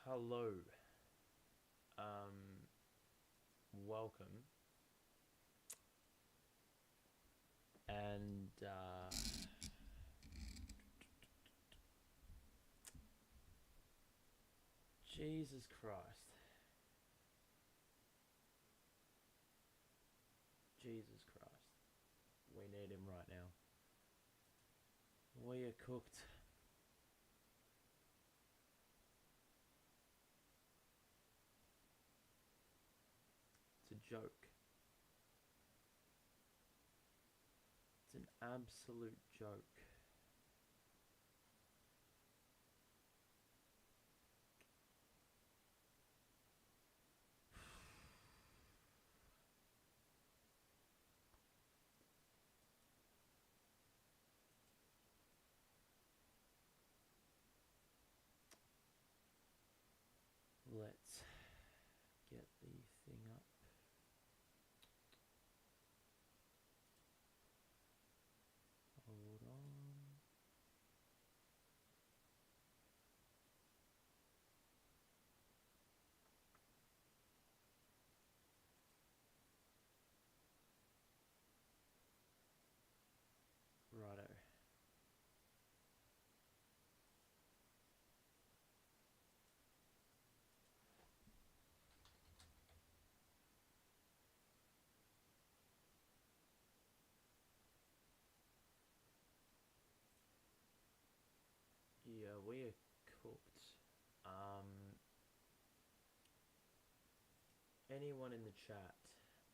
Hello. Um, Welcome. And Jesus Christ. Jesus Christ. We need him right now. We are cooked. It's a joke. It's an absolute joke. Let's get the thing up. Hold on. Righto. Yeah, we are cooked. Anyone in the chat,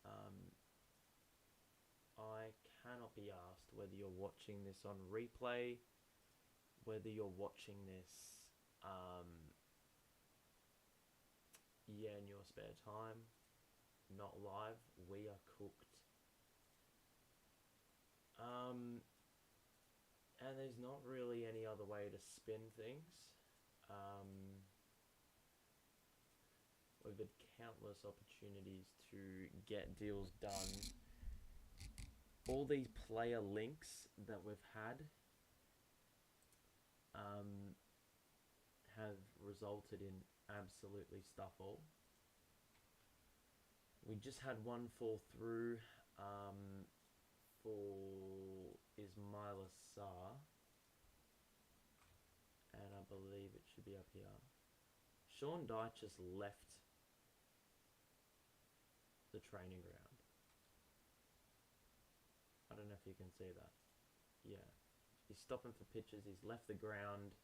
um, I cannot be asked whether you're watching this on replay, whether you're watching this, in your spare time, not live. We are cooked. And there's not really any other way to spin things. We've had countless opportunities to get deals done. All these player links that we've had have resulted in absolutely stuff all. We just had one fall through for Ismaila Sarr, and I believe it should be up here. Sean Dyche just left the training ground. I don't know if you can see that. Yeah. He's stopping for pitches. He's left the ground.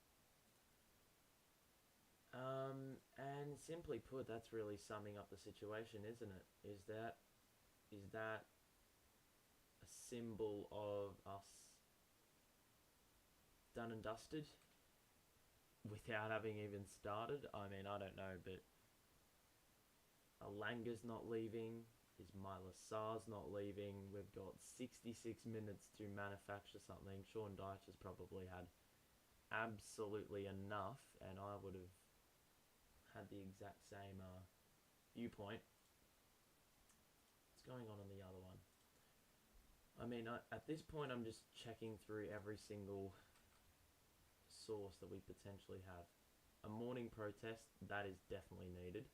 And simply put, that's really summing up the situation, isn't it? Is that a symbol of us done and dusted without having even started? I mean, I don't know, but Alanga's not leaving. Ismaila Sarr's not leaving. We've got 66 minutes to manufacture something. Sean Dyche has probably had absolutely enough, and I would have had the exact same viewpoint. What's going on the other one? I mean, at this point, I'm just checking through every single source that we potentially have. A morning protest, that is definitely needed.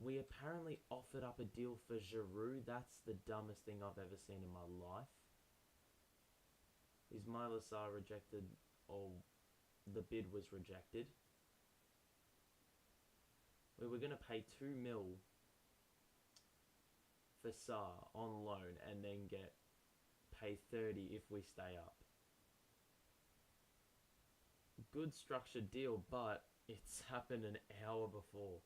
We apparently offered up a deal for Giroud. That's the dumbest thing I've ever seen in my life. Ismaila Sarr rejected, or the bid was rejected. We were going to pay 2 mil for Sarr on loan and then pay 30 if we stay up. Good structured deal, but it's happened an hour before.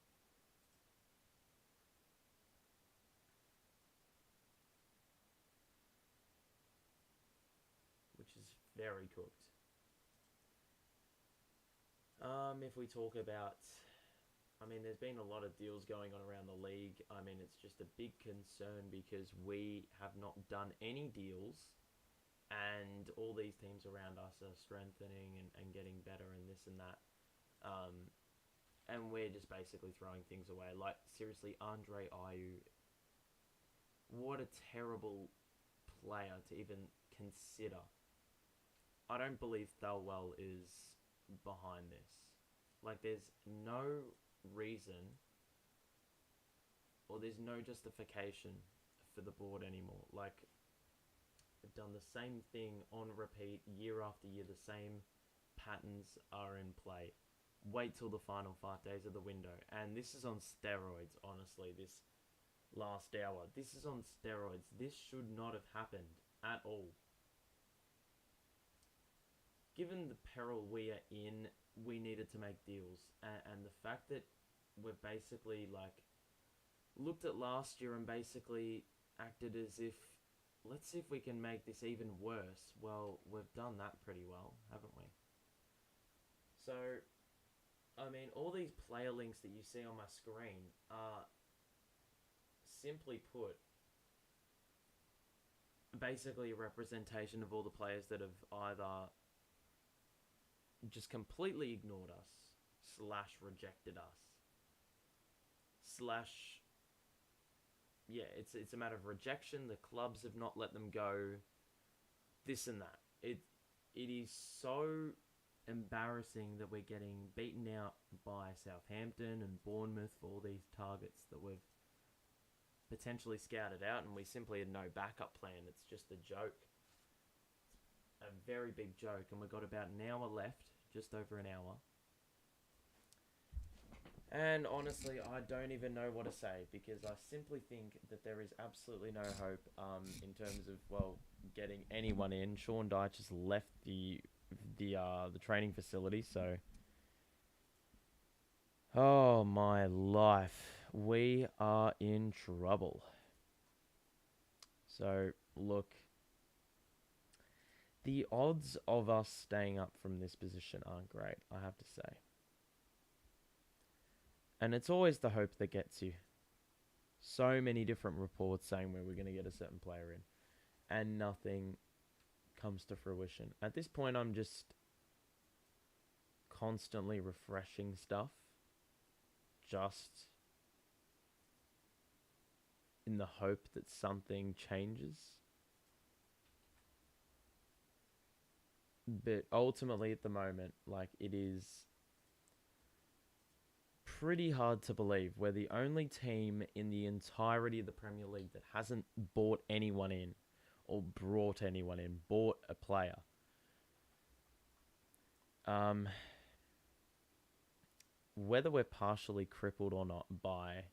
Which is very cooked. If we talk about, I mean, there's been a lot of deals going on around the league. I mean, it's just a big concern because we have not done any deals, and all these teams around us are strengthening and getting better and this and that. And we're just basically throwing things away. Like, seriously, Andre Ayew, what a terrible player to even consider. I don't believe Thelwell is behind this. Like, there's no reason or there's no justification for the board anymore. Like, they've done the same thing on repeat year after year. The same patterns are in play. Wait till the final 5 days of the window. And this is on steroids, honestly, this last hour. This is on steroids. This should not have happened at all. Given the peril we are in, we needed to make deals. And the fact that we've basically, like, looked at last year and basically acted as if, let's see if we can make this even worse. Well, we've done that pretty well, haven't we? So, I mean, all these player links that you see on my screen are, simply put, basically a representation of all the players that have either just completely ignored us, slash rejected us, slash, yeah, it's a matter of rejection. The clubs have not let them go, this and that. It is so embarrassing that we're getting beaten out by Southampton and Bournemouth for all these targets that we've potentially scouted out, and we simply had no backup plan. It's just a joke. It's a very big joke, and we've got about an hour left, just over an hour. And honestly, I don't even know what to say, because I simply think that there is absolutely no hope in terms of, well, getting anyone in. Sean Dyche has left the training facility, so oh my life, we are in trouble. So look, the odds of us staying up from this position aren't great, I have to say. And it's always the hope that gets you. So many different reports saying where we're going to get a certain player in, and nothing comes to fruition. At this point, I'm just constantly refreshing stuff, just in the hope that something changes. But ultimately, at the moment, like, it is pretty hard to believe we're the only team in the entirety of the Premier League that hasn't bought anyone in, or brought anyone in, bought a player. Whether we're partially crippled or not by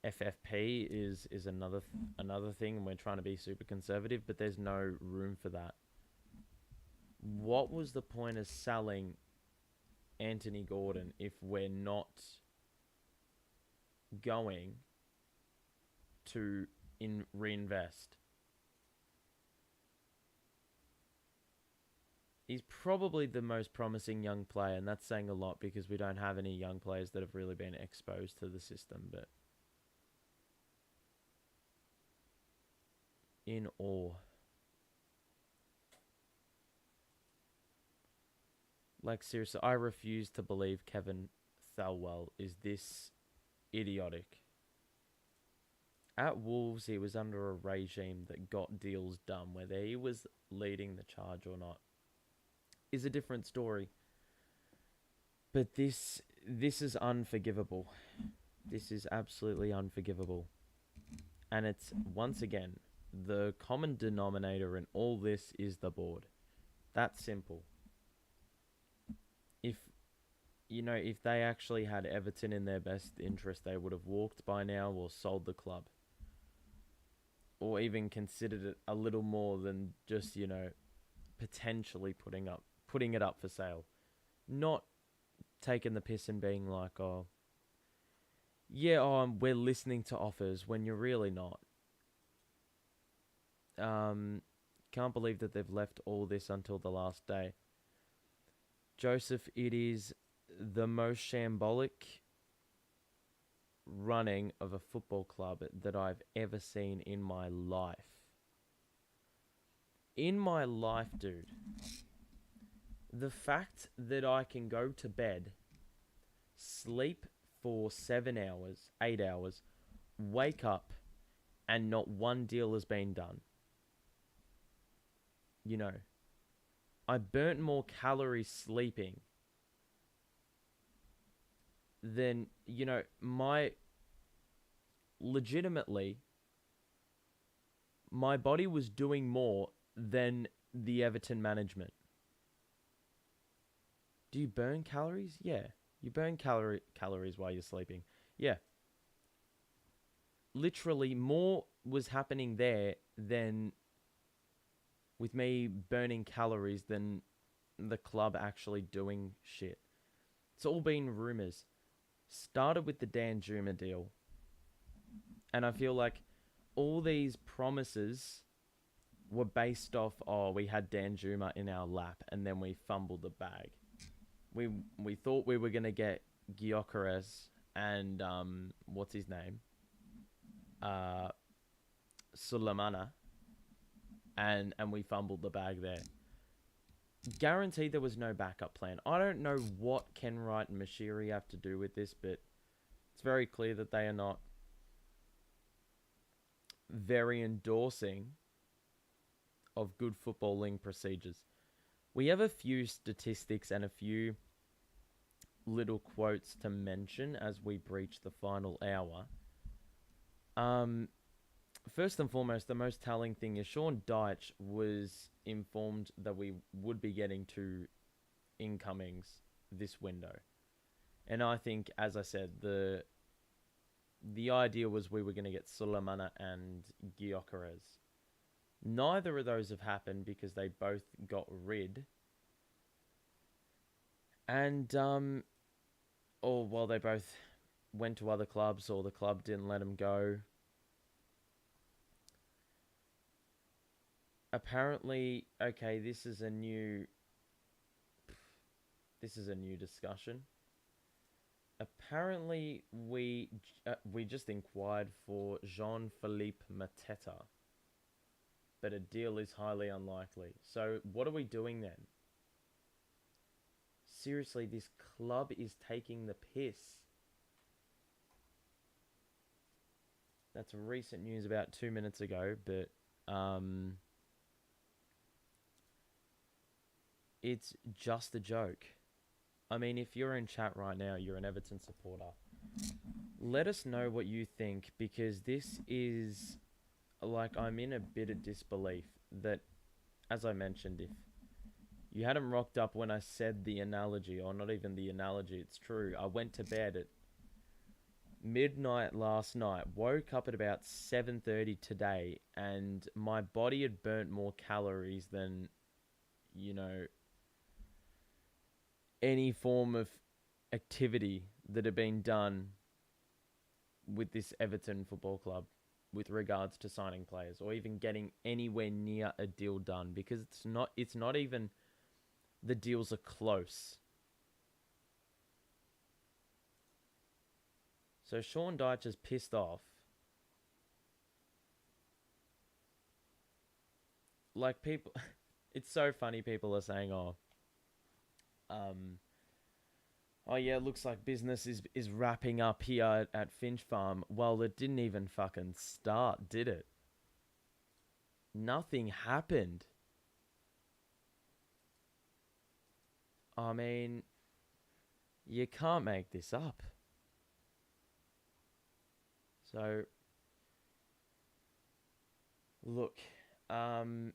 FFP is another thing, and we're trying to be super conservative, but there's no room for that. What was the point of selling Anthony Gordon if we're not going to reinvest? He's probably the most promising young player, and that's saying a lot because we don't have any young players that have really been exposed to the system, but in awe. Like, seriously, I refuse to believe Kevin Thelwell is this idiotic. At Wolves, he was under a regime that got deals done. Whether he was leading the charge or not is a different story. But this is unforgivable. This is absolutely unforgivable. And it's, once again, the common denominator in all this is the board. That's simple. If they actually had Everton in their best interest, they would have walked by now or sold the club. Or even considered it a little more than just, potentially putting it up for sale. Not taking the piss and being like, we're listening to offers when you're really not. Can't believe that they've left all this until the last day. Joseph, it is the most shambolic running of a football club that I've ever seen in my life. In my life, dude. The fact that I can go to bed, sleep for 7 hours, 8 hours, wake up, and not one deal has been done. I burnt more calories sleeping then, legitimately, my body was doing more than the Everton management. Do you burn calories? Yeah. You burn calories while you're sleeping. Yeah. Literally, more was happening there than with me burning calories than the club actually doing shit. It's all been rumours. Started with the Dan Juma deal. And I feel like all these promises were based off, we had Dan Juma in our lap and then we fumbled the bag. We thought we were going to get Gyökeres and, what's his name? Sulemana. And we fumbled the bag there. Guaranteed there was no backup plan. I don't know what Kenwright and Mashiri have to do with this, but it's very clear that they are not very endorsing of good footballing procedures. We have a few statistics and a few little quotes to mention as we breach the final hour. First and foremost, the most telling thing is Sean Dyche was informed that we would be getting 2 incomings this window. And I think, as I said, the idea was we were going to get Sulemana and Gyökeres. Neither of those have happened because they both got rid. And, they both went to other clubs or the club didn't let them go. Apparently, okay, this is a new discussion. Apparently, we just inquired for Jean-Philippe Mateta, but a deal is highly unlikely. So what are we doing then? Seriously, this club is taking the piss. That's recent news about 2 minutes ago, but it's just a joke. I mean, if you're in chat right now, you're an Everton supporter. Let us know what you think, because this is, like, I'm in a bit of disbelief that, as I mentioned, if you hadn't rocked up when I said the analogy, or not even the analogy, it's true. I went to bed at midnight last night, woke up at about 7:30 today, and my body had burnt more calories than, any form of activity that had been done with this Everton Football Club with regards to signing players or even getting anywhere near a deal done, because it's not even the deals are close. So Sean Dyche is pissed off. Like, people, it's so funny. People are saying, it looks like business is wrapping up here at Finch Farm. Well, it didn't even fucking start, did it? Nothing happened. I mean, you can't make this up. So, look, we'll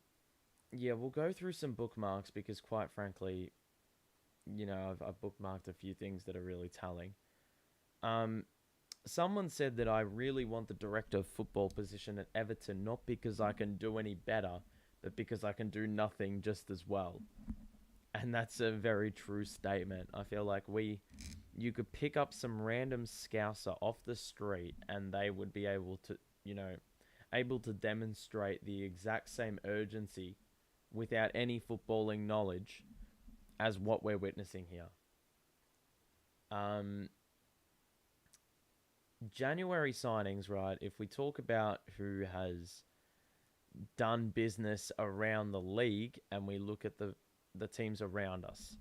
go through some bookmarks because, quite frankly, I've bookmarked a few things that are really telling. Someone said that I really want the director of football position at Everton, not because I can do any better, but because I can do nothing just as well. And that's a very true statement. I feel like you could pick up some random scouser off the street and they would be able to demonstrate the exact same urgency without any footballing knowledge as what we're witnessing here. January signings, right? If we talk about who has done business around the league and we look at the teams around us,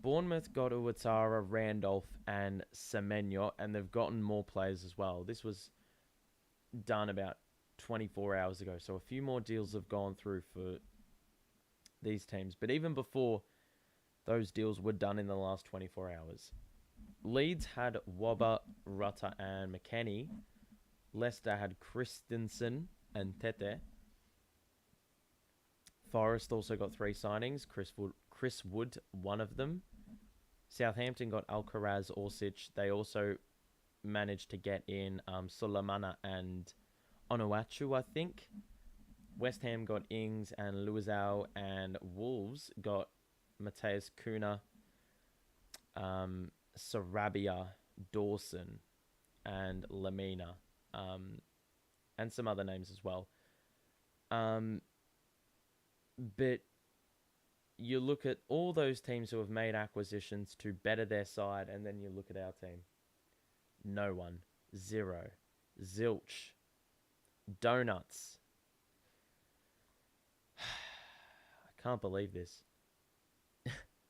Bournemouth got Ouattara, Randolph, and Semenyo, and they've gotten more players as well. This was done about 24 hours ago, so a few more deals have gone through for these teams. But even before those deals were done in the last 24 hours, Leeds had Wobber, Rutter, and McKennie. Leicester had Christensen and Tete. Forest also got 3 signings. Chris Wood, one of them. Southampton got Alcaraz, Orsic. They also managed to get in Sulemana and Onuachu, I think. West Ham got Ings and Luizao, and Wolves got Mateus Cunha, Sarabia, Dawson, and Lamina, and some other names as well. But you look at all those teams who have made acquisitions to better their side, and then you look at our team. No one. Zero. Zilch. Donuts. I can't believe this.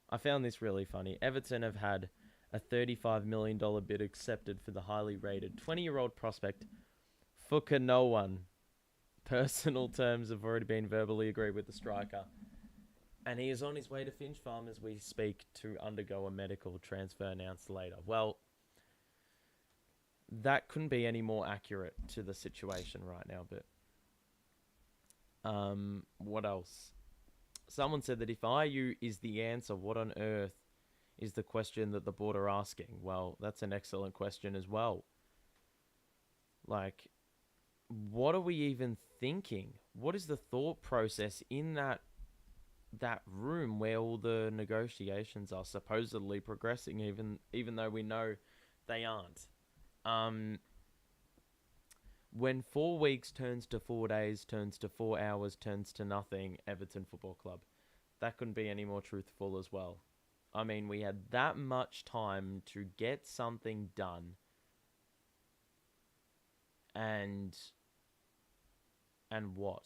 I found this really funny. Everton have had a $35 million bid accepted for the highly rated 20-year-old prospect Fuka No One. Personal terms have already been verbally agreed with the striker. And he is on his way to Finch Farm as we speak to undergo a medical transfer announced later. Well, that couldn't be any more accurate to the situation right now, but what else? Someone said that if IU is the answer, what on earth is the question that the board are asking? Well, that's an excellent question as well. Like, what are we even thinking? What is the thought process in that room where all the negotiations are supposedly progressing, even though we know they aren't? When 4 weeks turns to 4 days, turns to 4 hours, turns to nothing, Everton Football Club. That couldn't be any more truthful as well. I mean, we had that much time to get something done. And what?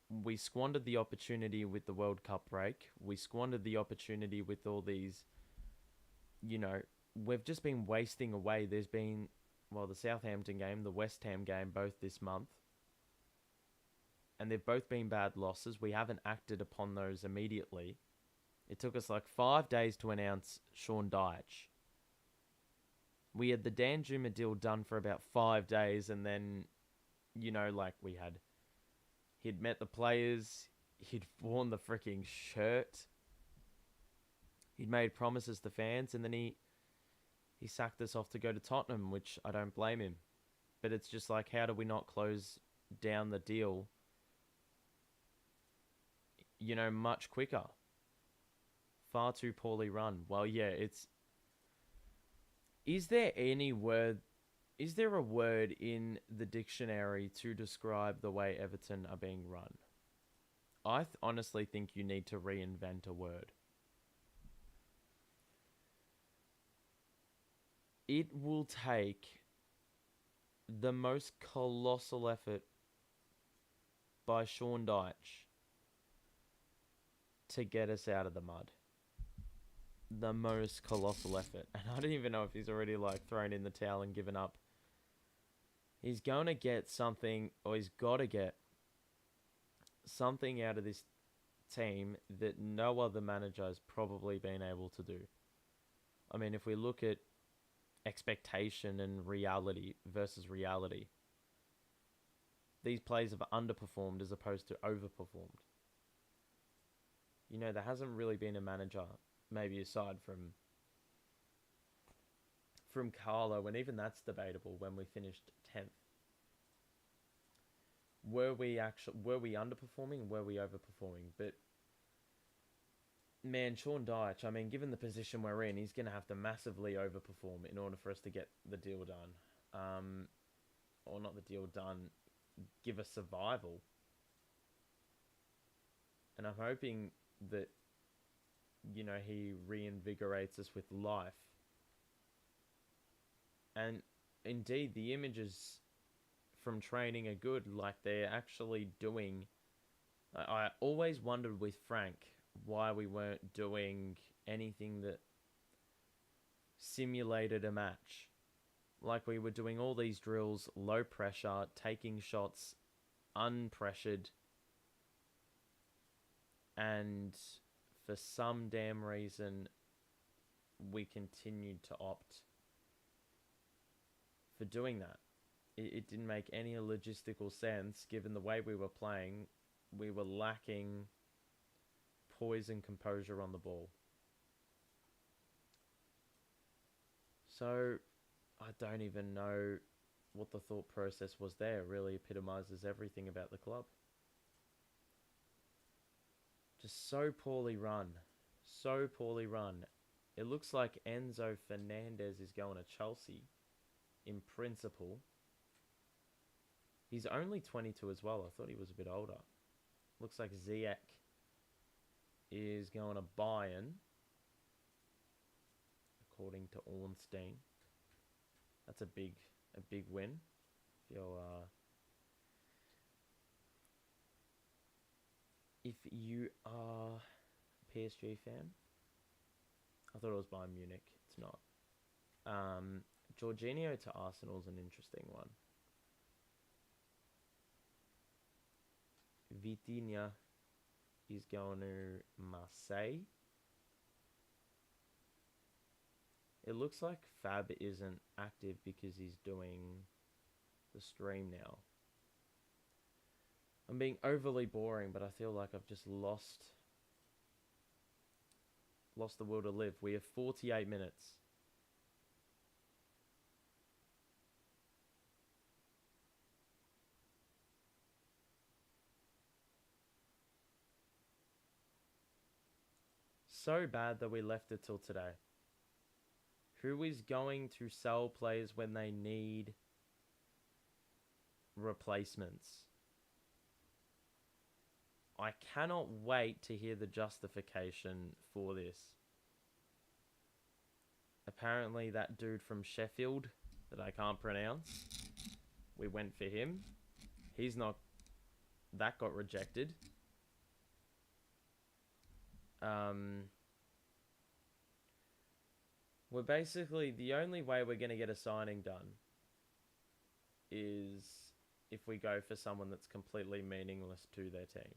We squandered the opportunity with the World Cup break. We squandered the opportunity with all these, we've just been wasting away. There's been, the Southampton game, the West Ham game, both this month. And they've both been bad losses. We haven't acted upon those immediately. It took us like 5 days to announce Sean Dyche. We had the Dan Juma deal done for about 5 days, and then, he'd met the players, he'd worn the freaking shirt, he'd made promises to fans, and then he sacked us off to go to Tottenham, which I don't blame him. But it's just like, how do we not close down the deal, much quicker? Far too poorly run. Well, yeah, Is there a word in the dictionary to describe the way Everton are being run? I honestly think you need to reinvent a word. It will take the most colossal effort by Sean Dyche to get us out of the mud. The most colossal effort. And I don't even know if he's already thrown in the towel and given up. He's going to get something, or he's got to get something out of this team that no other manager has probably been able to do. I mean, if we look at expectation and reality versus reality, these players have underperformed as opposed to overperformed. There hasn't really been a manager, maybe aside from Carlo, and even that's debatable when we finished 10th. Were we underperforming? Were we overperforming? But man, Sean Dyche, I mean, given the position we're in, he's going to have to massively overperform in order for us to get the deal done. Or not the deal done, give us survival. And I'm hoping that, he reinvigorates us with life. And indeed, the images from training are good. They're actually doing... I always wondered with Frank why we weren't doing anything that simulated a match. We were doing all these drills, low pressure, taking shots, unpressured. And for some damn reason, we continued to opt for doing that. It didn't make any logistical sense given the way we were playing. We were lacking poise and composure on the ball. So I don't even know what the thought process was there. It really epitomizes everything about the club. Just so poorly run. So poorly run. It looks like Enzo Fernandez is going to Chelsea in principle. He's only 22 as well. I thought he was a bit older. Looks like Ziyech is going to Bayern, according to Ornstein. That's a big win. If you are a PSG fan, I thought it was Bayern Munich. It's not. Jorginho to Arsenal is an interesting one. Vitinha is going to Marseille. It looks like Fab isn't active because he's doing the stream now. I'm being overly boring, but I feel like I've just lost the will to live. We have 48 minutes. So bad that we left it till today. Who is going to sell players when they need replacements? I cannot wait to hear the justification for this. Apparently that dude from Sheffield that I can't pronounce, we went for him. That got rejected. We're basically, the only way we're going to get a signing done is if we go for someone that's completely meaningless to their team.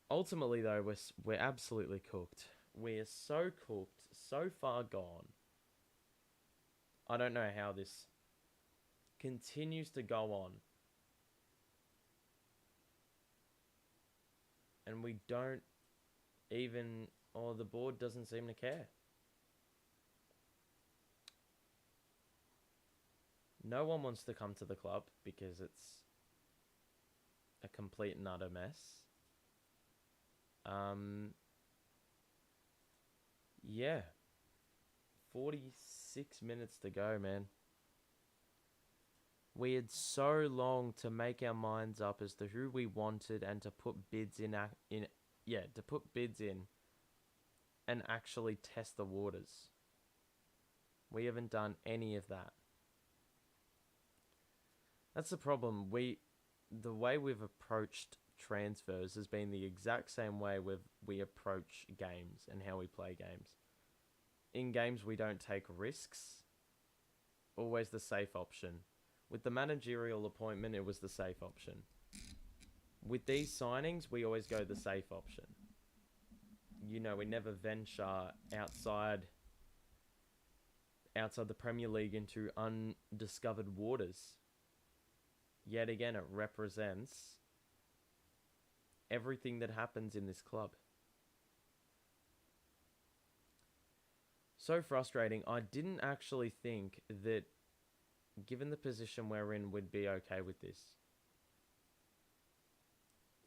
Ultimately, though, we're absolutely cooked. We're so cooked, so far gone. I don't know how this continues to go on. And we don't even, or the board doesn't seem to care. No one wants to come to the club because it's a complete and utter mess. Yeah. 46 minutes to go, man. We had so long to make our minds up as to who we wanted and to put bids in and actually test the waters. We haven't done any of that. That's the problem. The way we've approached transfers has been the exact same way we approach games and how we play games. In games, we don't take risks. Always the safe option. With the managerial appointment, it was the safe option. With these signings, we always go the safe option. We never venture outside the Premier League into undiscovered waters. Yet again, it represents everything that happens in this club. So frustrating. I didn't actually think that, given the position we're in, we'd be okay with this.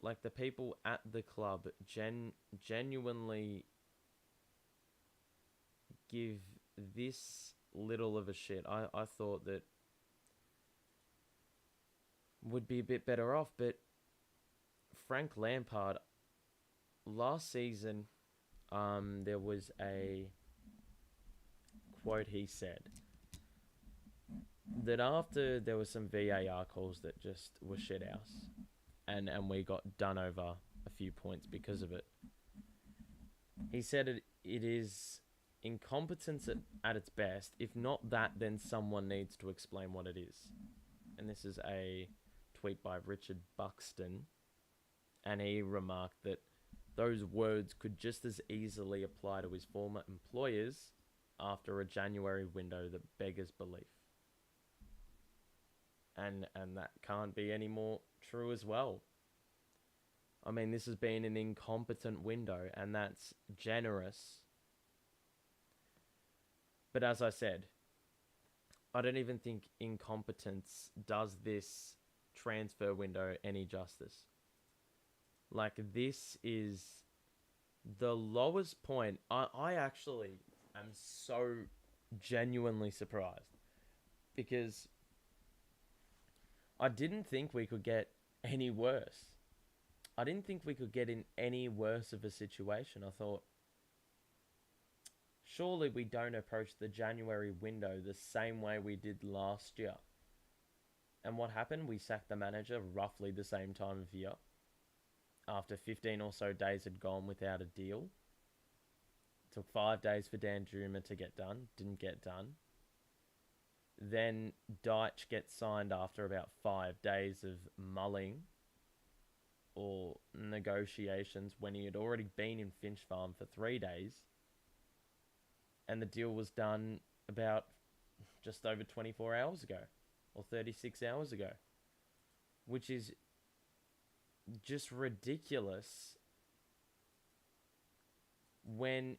Like, the people at the club genuinely give this little of a shit. I thought that would be a bit better off, but Frank Lampard, last season, there was a quote he said that after there were some VAR calls that just were shit house, and we got done over a few points because of it. He said it is incompetence at its best. If not that, then someone needs to explain what it is. And this is a tweet by Richard Buxton, and he remarked that those words could just as easily apply to his former employers after a January window that beggars belief. And that can't be any more true as well. I mean, this has been an incompetent window, and that's generous. But as I said, I don't even think incompetence does this transfer window any justice. Like, this is the lowest point. I actually am so genuinely surprised because I didn't think we could get any worse. I didn't think we could get in any worse of a situation. I thought, surely we don't approach the January window the same way we did last year. And what happened? We sacked the manager roughly the same time of year. After 15 or so days had gone without a deal. It took 5 days for Dan Juma to get done. Didn't get done. Then Deitch gets signed after about 5 days of mulling or negotiations when he had already been in Finch Farm for 3 days. And the deal was done about just over 24 hours ago or 36 hours ago, which is just ridiculous when,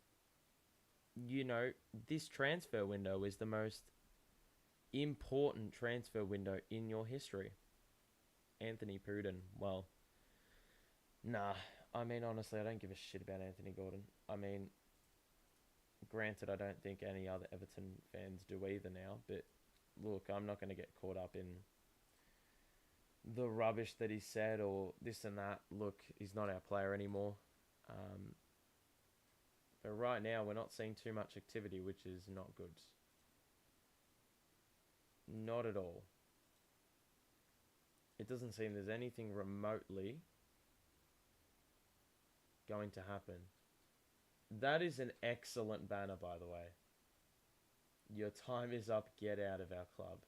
you know, this transfer window is the most important transfer window in your history. Anthony Puden, well, nah. I mean, honestly, I don't give a shit about Anthony Gordon. I mean, granted, I don't think any other Everton fans do either now, but look, I'm not going to get caught up in the rubbish that he said or this and that. Look, he's not our player anymore. But right now, we're not seeing too much activity, which is not good. Not at all. It doesn't seem there's anything remotely going to happen. That is an excellent banner, by the way. Your time is up, get out of our club.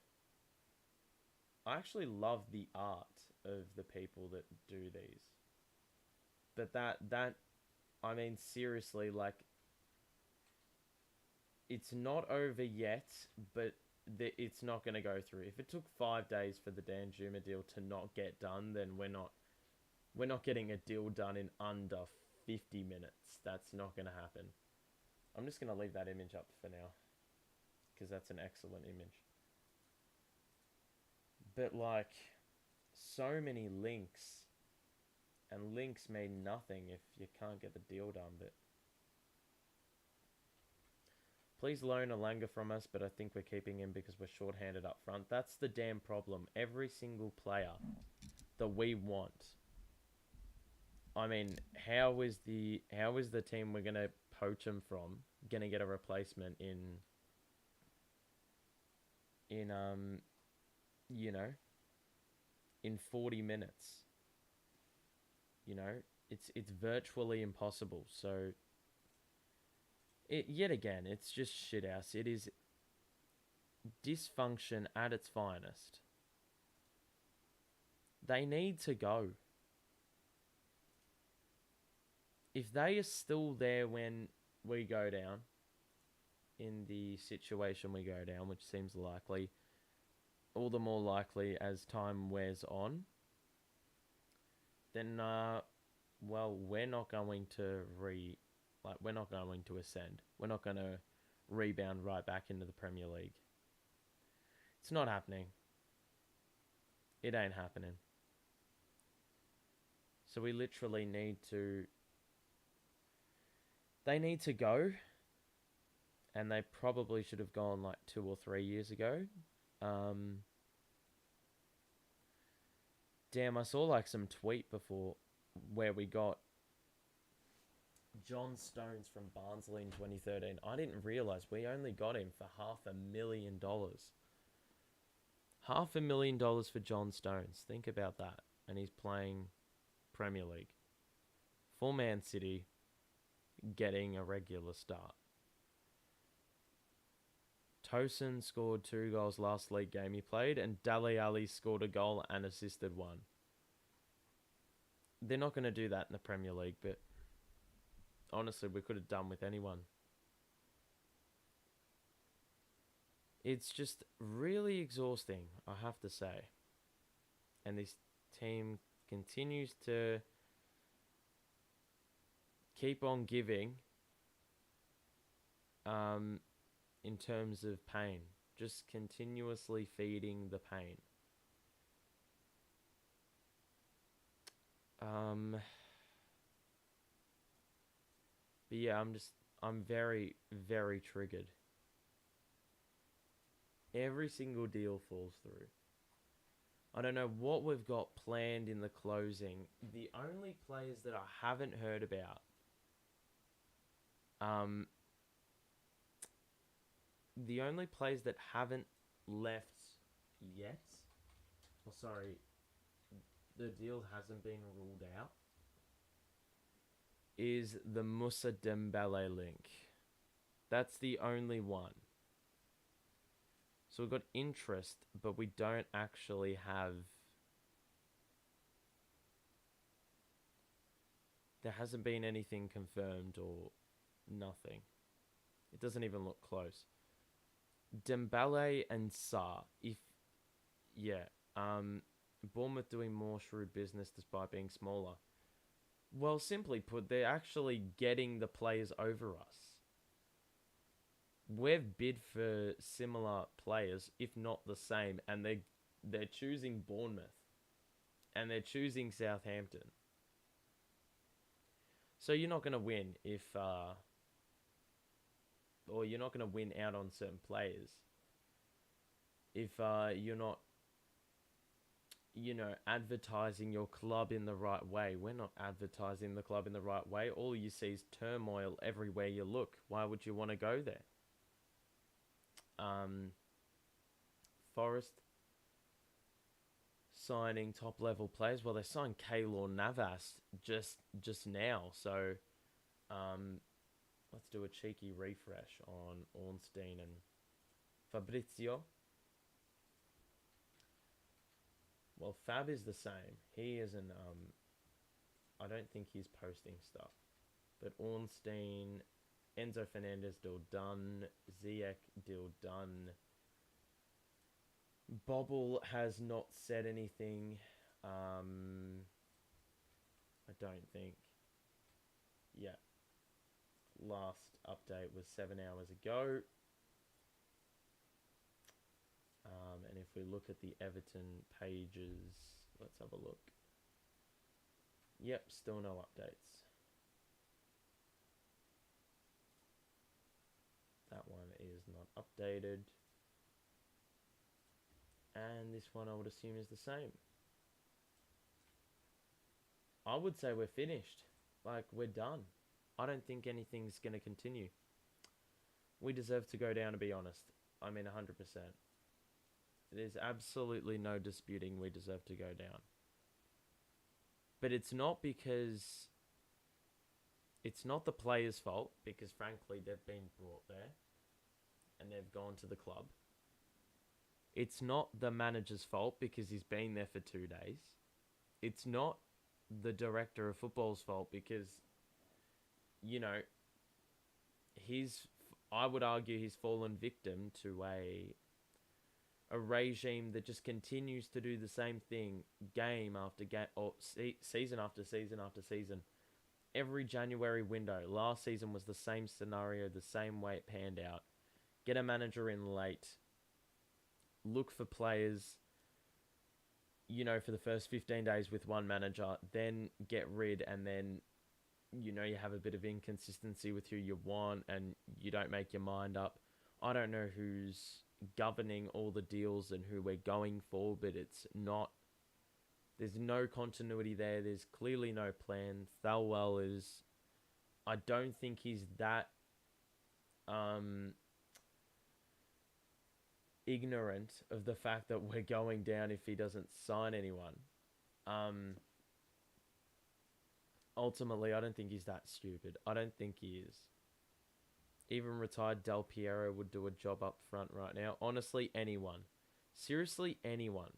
I actually love the art of the people that do these. But that, I mean, seriously, like, it's not over yet, but it's not going to go through. If it took 5 days for the Dan Juma deal to not get done, then we're not getting a deal done in under 50 minutes. That's not going to happen. I'm just going to leave that image up for now, because that's an excellent image. But, like, so many links, and links mean nothing if you can't get the deal done. But please loan Alanga from us, but I think we're keeping him because we're short-handed up front. That's the damn problem. Every single player that we want. I mean, how is the team we're gonna poach him from gonna get a replacement in you know, in 40 minutes? You know, it's virtually impossible. So yet again, it's just shithouse. It is dysfunction at its finest. They need to go. If they are still there when we go down, in the situation we go down, which seems likely, all the more likely as time wears on, then, well, we're not going to we're not going to ascend. We're not going to rebound right back into the Premier League. It's not happening. It ain't happening. So we literally need to... They need to go. And they probably should have gone like 2 or 3 years ago. Damn, I saw like some tweet before where we got John Stones from Barnsley in 2013. I didn't realise we only got him for $500,000. $500,000 for John Stones. Think about that. And he's playing Premier League. For Man City, getting a regular start. Tosin scored 2 goals last league game he played, and Dele Alli scored a goal and assisted 1. They're not going to do that in the Premier League, but honestly, we could have done with anyone. It's just really exhausting, I have to say. And this team continues to keep on giving in terms of pain, just continuously feeding the pain. But yeah, I'm very, very triggered. Every single deal falls through. I don't know what we've got planned in the closing. The only players that I haven't heard about, um, the only players that haven't left yet, oh sorry, the deal hasn't been ruled out, is the Musa Dembele link. That's the only one. So we've got interest, but we don't actually have... There hasn't been anything confirmed or nothing. It doesn't even look close. Dembele and Sa, if... Yeah, Bournemouth doing more shrewd business despite being smaller. Well, simply put, they're actually getting the players over us. We've bid for similar players, if not the same, and they're choosing Bournemouth and they're choosing Southampton. So you're not going to win if, or you're not going to win out on certain players if you're not, advertising your club in the right way. We're not advertising the club in the right way. All you see is turmoil everywhere you look. Why would you want to go there? Forest signing top level players. Well, they signed Keylor Navas just now. So, let's do a cheeky refresh on Ornstein and Fabrizio. Well, Fab is the same. He isn't. I don't think he's posting stuff. But Ornstein, Enzo Fernandez deal done. Ziyech deal done. Bobble has not said anything. I don't think. Yeah. Last update was 7 hours ago. And if we look at the Everton pages, let's have a look. Yep, still no updates. That one is not updated. And this one I would assume is the same. I would say we're finished. Like, we're done. I don't think anything's going to continue. We deserve to go down, to be honest. I mean, 100%. There's absolutely no disputing we deserve to go down. But it's not because... It's not the players' fault, because frankly, they've been brought there. And they've gone to the club. It's not the manager's fault, because he's been there for 2 days. It's not the director of football's fault, because, I would argue he's fallen victim to a regime that just continues to do the same thing game after game, or season after season after season. Every January window. Last season was the same scenario, the same way it panned out. Get a manager in late. Look for players, for the first 15 days with one manager. Then get rid, and then, you have a bit of inconsistency with who you want, and you don't make your mind up. I don't know who's governing all the deals and who we're going for, but it's not... There's no continuity there. There's clearly no plan. Thelwell is... I don't think he's that ignorant of the fact that we're going down if he doesn't sign anyone. Ultimately, I don't think he's that stupid. I don't think he is. Even retired Del Piero would do a job up front right now. Honestly, anyone. Seriously, anyone.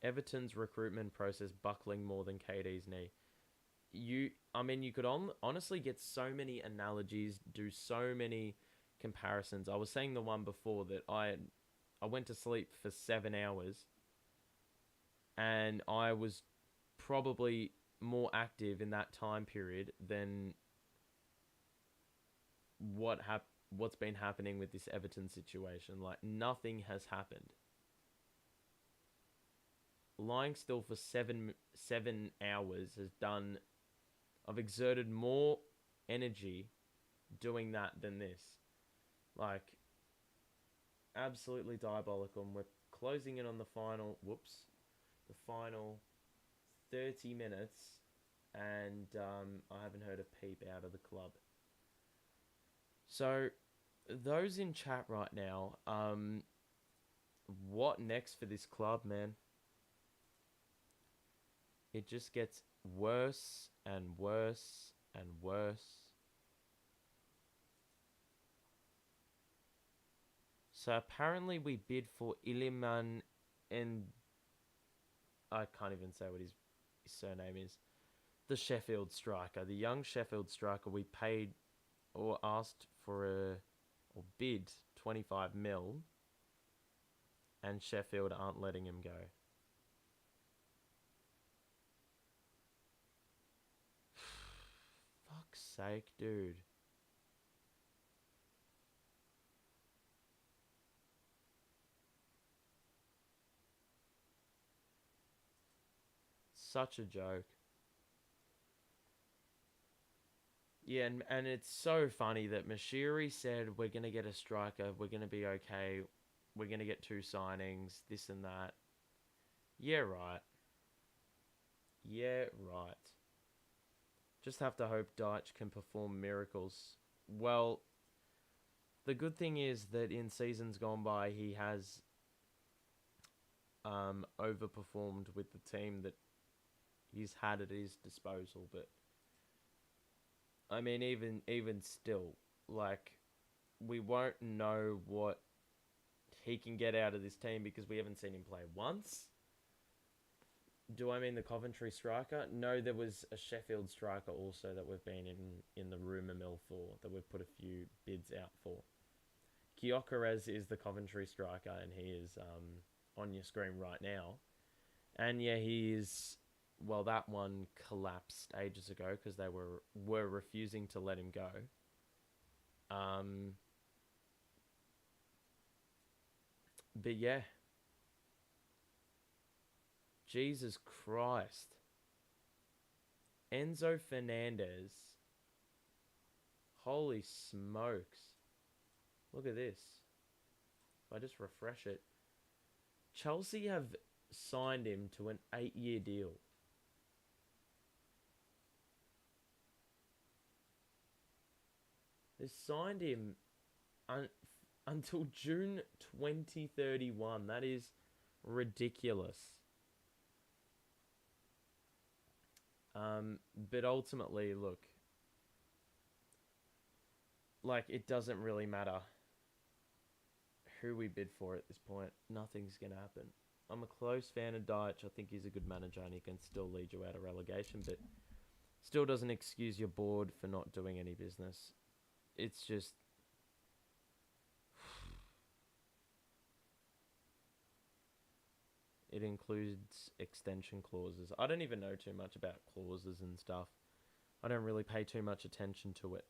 Everton's recruitment process buckling more than KD's knee. you could honestly get so many analogies, do so many comparisons. I was saying the one before that I went to sleep for 7 hours, and I was probably more active in that time period than what's been happening with this Everton situation. Like, nothing has happened. Lying still for 7 hours has done. I've exerted more energy doing that than this. Like, absolutely diabolical. And we're closing in on the final. Whoops, the final 30 minutes, and I haven't heard a peep out of the club. So, those in chat right now, what next for this club, man? It just gets worse and worse and worse. So apparently we bid for Iliman, and I can't even say what his surname is. The Sheffield striker, the young Sheffield striker, we paid or asked for or bid 25 mil, and Sheffield aren't letting him go. Fuck's sake, dude. Such a joke. Yeah, and it's so funny that Mashiri said we're going to get a striker, we're going to be okay, we're going to get 2 signings, this and that. Yeah, right. Yeah, right. Just have to hope Deitch can perform miracles. Well, the good thing is that in seasons gone by, he has overperformed with the team that he's had at his disposal. But I mean, even still, like, we won't know what he can get out of this team because we haven't seen him play once. Do I mean the Coventry striker? No, there was a Sheffield striker also that we've been in the rumour mill for, that we've put a few bids out for. Gyökeres is the Coventry striker, and he is on your screen right now. And yeah, he is. Well, that one collapsed ages ago because they were refusing to let him go. But yeah, Jesus Christ, Enzo Fernandez. Holy smokes! Look at this. If I just refresh it, Chelsea have signed him to an 8-year deal. They signed him until June 2031. That is ridiculous. But ultimately, look, like, it doesn't really matter who we bid for at this point. Nothing's going to happen. I'm a close fan of Deitch. I think he's a good manager and he can still lead you out of relegation, but still doesn't excuse your board for not doing any business. It's just... It includes extension clauses. I don't even know too much about clauses and stuff. I don't really pay too much attention to it.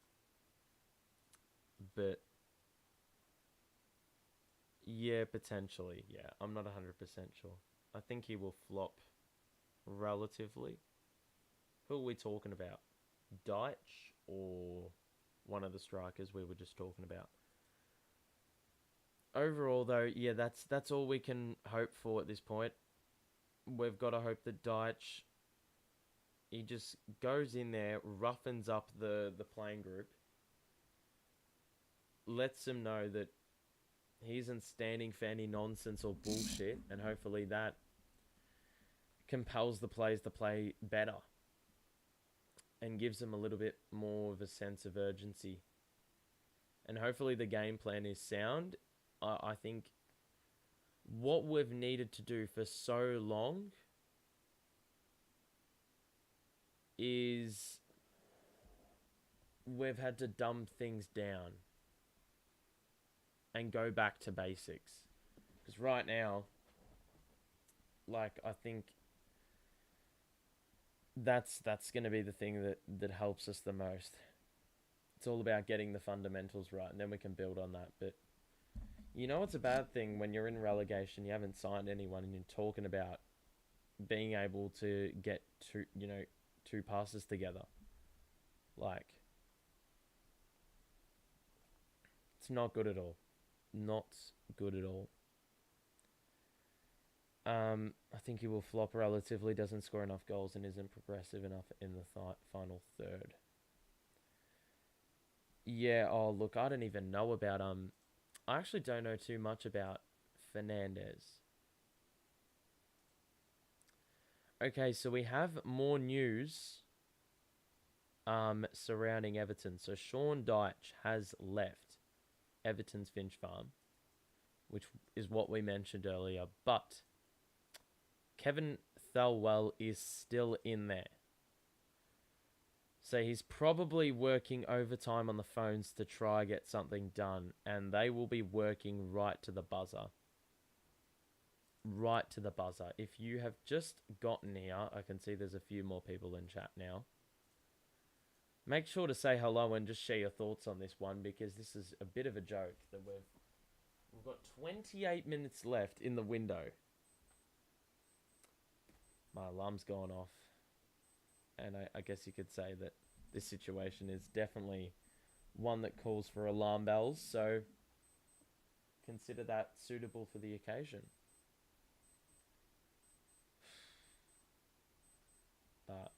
But yeah, potentially. Yeah, I'm not 100% sure. I think he will flop relatively. Who are we talking about? Deitch or one of the strikers we were just talking about? Overall, though, yeah, that's all we can hope for at this point. We've got to hope that Deitch, he just goes in there, roughens up the playing group, lets them know that he isn't standing for any nonsense or bullshit, and hopefully that compels the players to play better and gives them a little bit more of a sense of urgency. And hopefully the game plan is sound. I think what we've needed to do for so long is we've had to dumb things down and go back to basics. Because right now, like, I think that's going to be the thing that helps us the most. It's all about getting the fundamentals right, and then we can build on that. But you know, it's a bad thing when you're in relegation, you haven't signed anyone, and you're talking about being able to get two passes together. Like, it's not good at all. Not good at all. I think he will flop relatively, doesn't score enough goals, and isn't progressive enough in the final third. Yeah, oh, look, I don't even know about... I actually don't know too much about Fernandez. Okay, so we have more news surrounding Everton. So Sean Dyche has left Everton's Finch Farm, which is what we mentioned earlier. But Kevin Thelwell is still in there. So he's probably working overtime on the phones to try get something done. And they will be working right to the buzzer. Right to the buzzer. If you have just gotten here, I can see there's a few more people in chat now. Make sure to say hello and just share your thoughts on this one, because this is a bit of a joke that we've got 28 minutes left in the window. My alarm's gone off. And I guess you could say that this situation is definitely one that calls for alarm bells. So consider that suitable for the occasion. But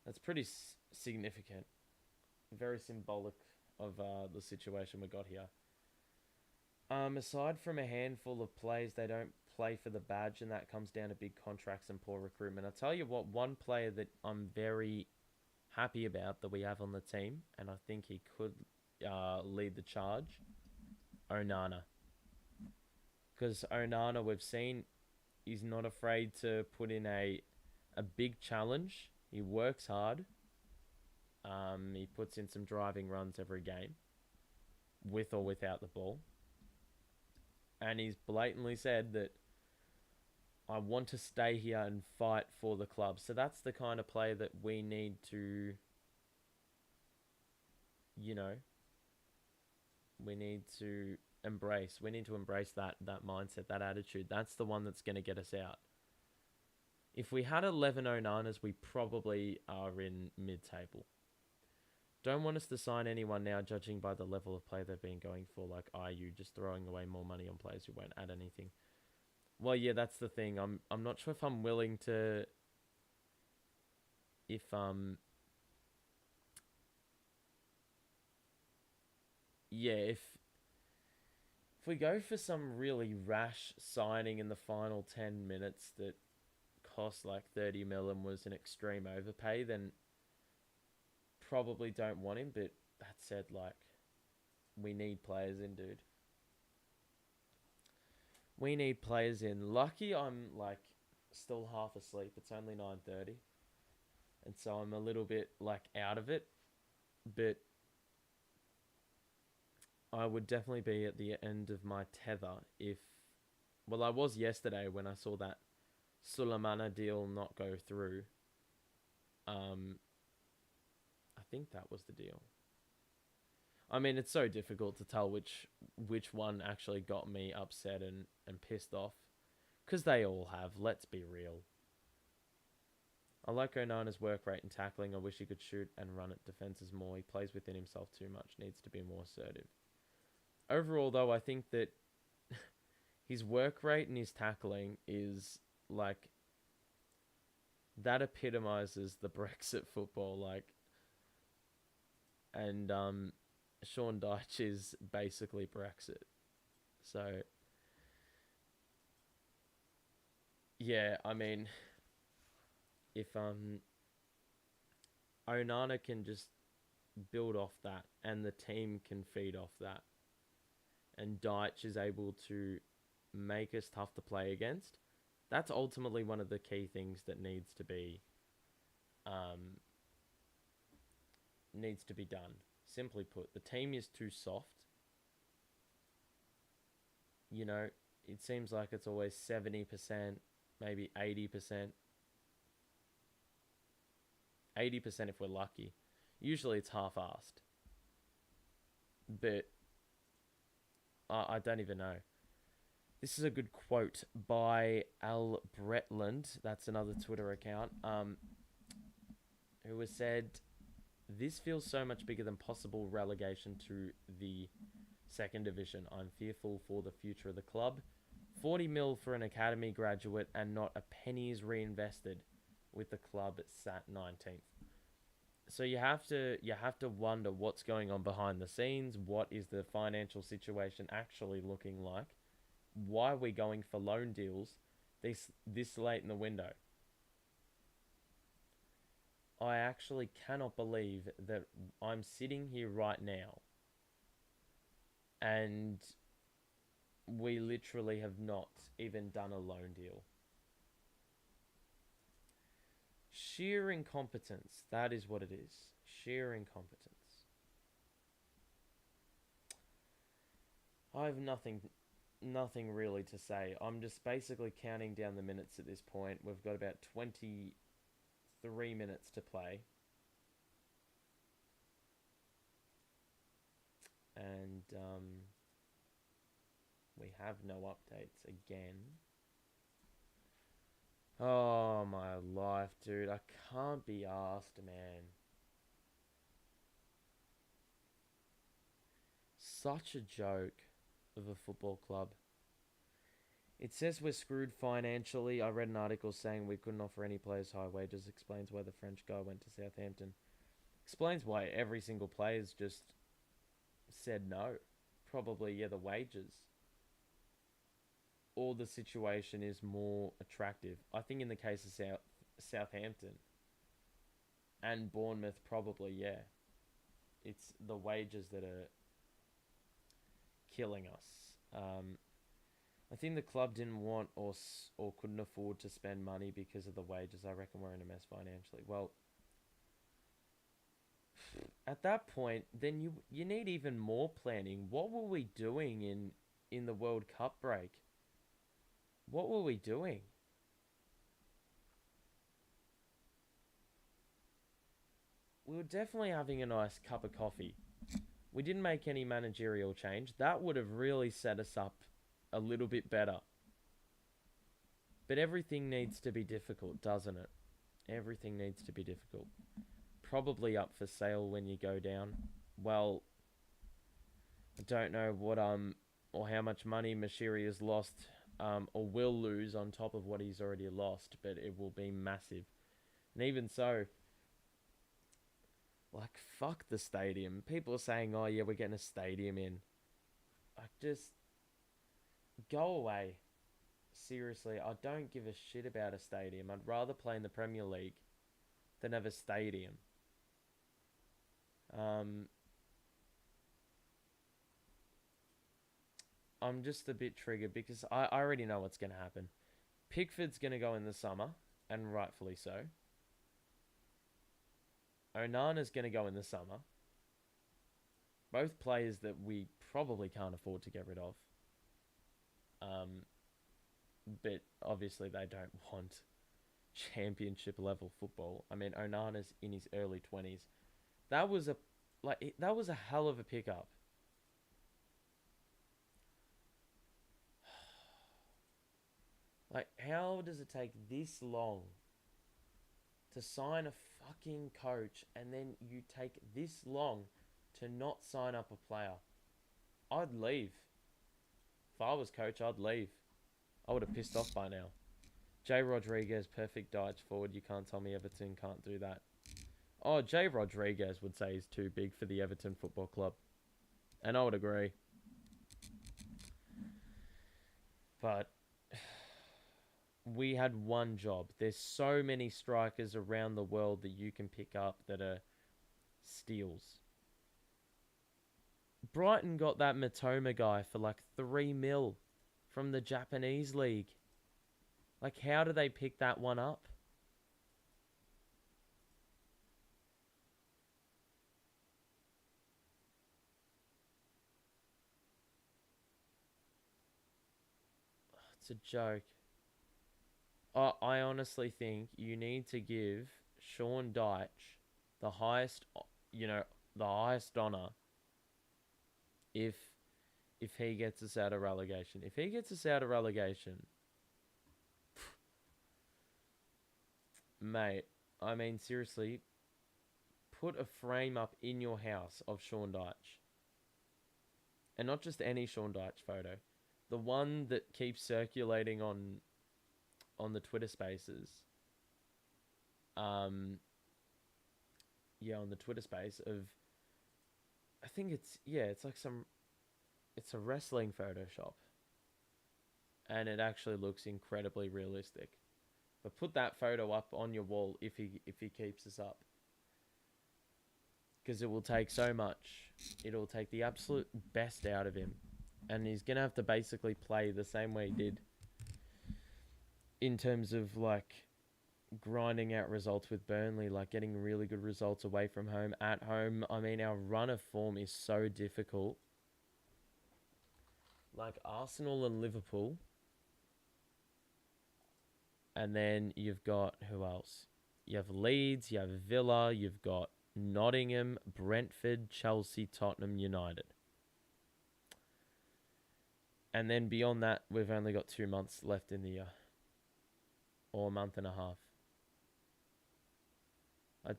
that's pretty significant. Very symbolic of the situation we got here. Aside from a handful of players, they don't play for the badge, and that comes down to big contracts and poor recruitment. I'll tell you what, one player that I'm very happy about that we have on the team, and I think he could lead the charge, Onana. Because Onana, we've seen, he's not afraid to put in a big challenge. He works hard. He puts in some driving runs every game, with or without the ball. And he's blatantly said that I want to stay here and fight for the club. So that's the kind of player that we need to, we need to embrace. We need to embrace that mindset, that attitude. That's the one that's going to get us out. If we had 11 Onanas, we probably are in mid-table. Don't want us to sign anyone now, judging by the level of play they've been going for, like IU, just throwing away more money on players who won't add anything. Well, yeah, that's the thing. I'm not sure if I'm willing to... If we go for some really rash signing in the final 10 minutes that cost like 30 mil and was an extreme overpay, then probably don't want him. But that said, like, we need players in, dude. We need players in. Lucky I'm like still half asleep. It's only 9:30, and so I'm a little bit like out of it. But I would definitely be at the end of my tether if... Well, I was yesterday when I saw that Sulemana deal not go through. I think that was the deal. I mean, it's so difficult to tell which one actually got me upset and pissed off. Because they all have, let's be real. I like Onana's work rate and tackling. I wish he could shoot and run at defenses more. He plays within himself too much. Needs to be more assertive. Overall, though, I think that his work rate and his tackling is like... That epitomizes the Brexit football, like... And Sean Dyche is basically Brexit. So, yeah, I mean, if Onana can just build off that and the team can feed off that, and Dyche is able to make us tough to play against, That's ultimately one of the key things that needs to be done. Simply put, the team is too soft. You know, it seems like it's always 70%, maybe 80%. 80% if we're lucky. Usually it's half-assed. But I don't even know. This is a good quote by Al Bretland. That's another Twitter account. Who has said, "This feels so much bigger than possible relegation to the second division. I'm fearful for the future of the club. 40 mil for an academy graduate and not a penny is reinvested, with the club sat 19th." So you have to wonder what's going on behind the scenes. What is the financial situation actually looking like? Why are we going for loan deals this late in the window? I actually cannot believe that I'm sitting here right now and we literally have not even done a loan deal. Sheer incompetence. That is what it is. Sheer incompetence. I have nothing really to say. I'm just basically counting down the minutes at this point. We've got about 23 minutes to play. And we have no updates again. Oh, my life, dude. I can't be asked, man. Such a joke of a football club. It says we're screwed financially. I read an article saying we couldn't offer any players high wages. Explains why the French guy went to Southampton. Explains why every single player's just said no. Probably, yeah, the wages. Or the situation is more attractive. I think in the case of Southampton and Bournemouth, probably, yeah. It's the wages that are killing us. I think the club didn't want or couldn't afford to spend money because of the wages. I reckon we're in a mess financially. Well, at that point, then you need even more planning. What were we doing in the World Cup break? What were we doing? We were definitely having a nice cup of coffee. We didn't make any managerial change. That would have really set us up a little bit better. But everything needs to be difficult, doesn't it? Everything needs to be difficult. Probably up for sale when you go down. Well, I don't know what or how much money Mashiri has lost or will lose on top of what he's already lost, but it will be massive. And even so, like, fuck the stadium. People are saying, oh yeah, we're getting a stadium in. Like, just go away. Seriously, I don't give a shit about a stadium. I'd rather play in the Premier League than have a stadium. I'm just a bit triggered because I already know what's going to happen. Pickford's going to go in the summer, and rightfully so. Onana's going to go in the summer. Both players that we probably can't afford to get rid of. But obviously they don't want championship level football. I mean, Onana's in his early 20s. That was a hell of a pickup. Like, how does it take this long to sign a fucking coach and then you take this long to not sign up a player? I'd leave. If I was coach, I'd leave. I would have pissed off by now. Jay Rodriguez, perfect Dyche forward. You can't tell me Everton can't do that. Oh, Jay Rodriguez would say he's too big for the Everton Football Club. And I would agree. But we had one job. There's so many strikers around the world that you can pick up that are steals. Brighton got that Matoma guy for like 3 mil from the Japanese league. Like, how do they pick that one up? It's a joke. I honestly think you need to give Sean Dyche the highest, you know, the highest honor if he gets us out of relegation. If he gets us out of relegation, mate, I mean seriously, put a frame up in your house of Sean Dyche, and not just any Sean Dyche photo, the one that keeps circulating on the Twitter Spaces. Yeah, on the Twitter space of, I think it's like it's a wrestling Photoshop, and it actually looks incredibly realistic. But put that photo up on your wall if he keeps us up, because it will take so much. It'll take the absolute best out of him, and he's gonna have to basically play the same way he did in terms of like grinding out results with Burnley, like getting really good results away from home. At home, I mean, our run of form is so difficult. Like Arsenal and Liverpool. And then you've got, who else? You have Leeds, you have Villa, you've got Nottingham, Brentford, Chelsea, Tottenham, United. And then beyond that, we've only got 2 months left in the year. Or a month and a half.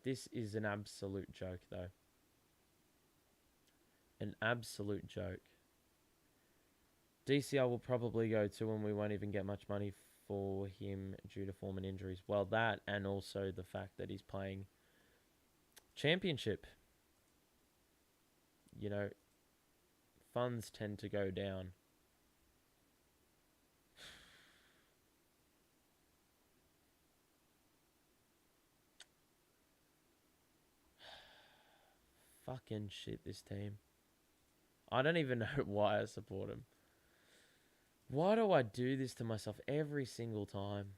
This is an absolute joke, though. An absolute joke. DCL will probably go to, and we won't even get much money for him due to form and injuries. Well, that, and also the fact that he's playing Championship. You know, funds tend to go down. Fucking shit, this team. I don't even know why I support him. Why do I do this to myself every single time?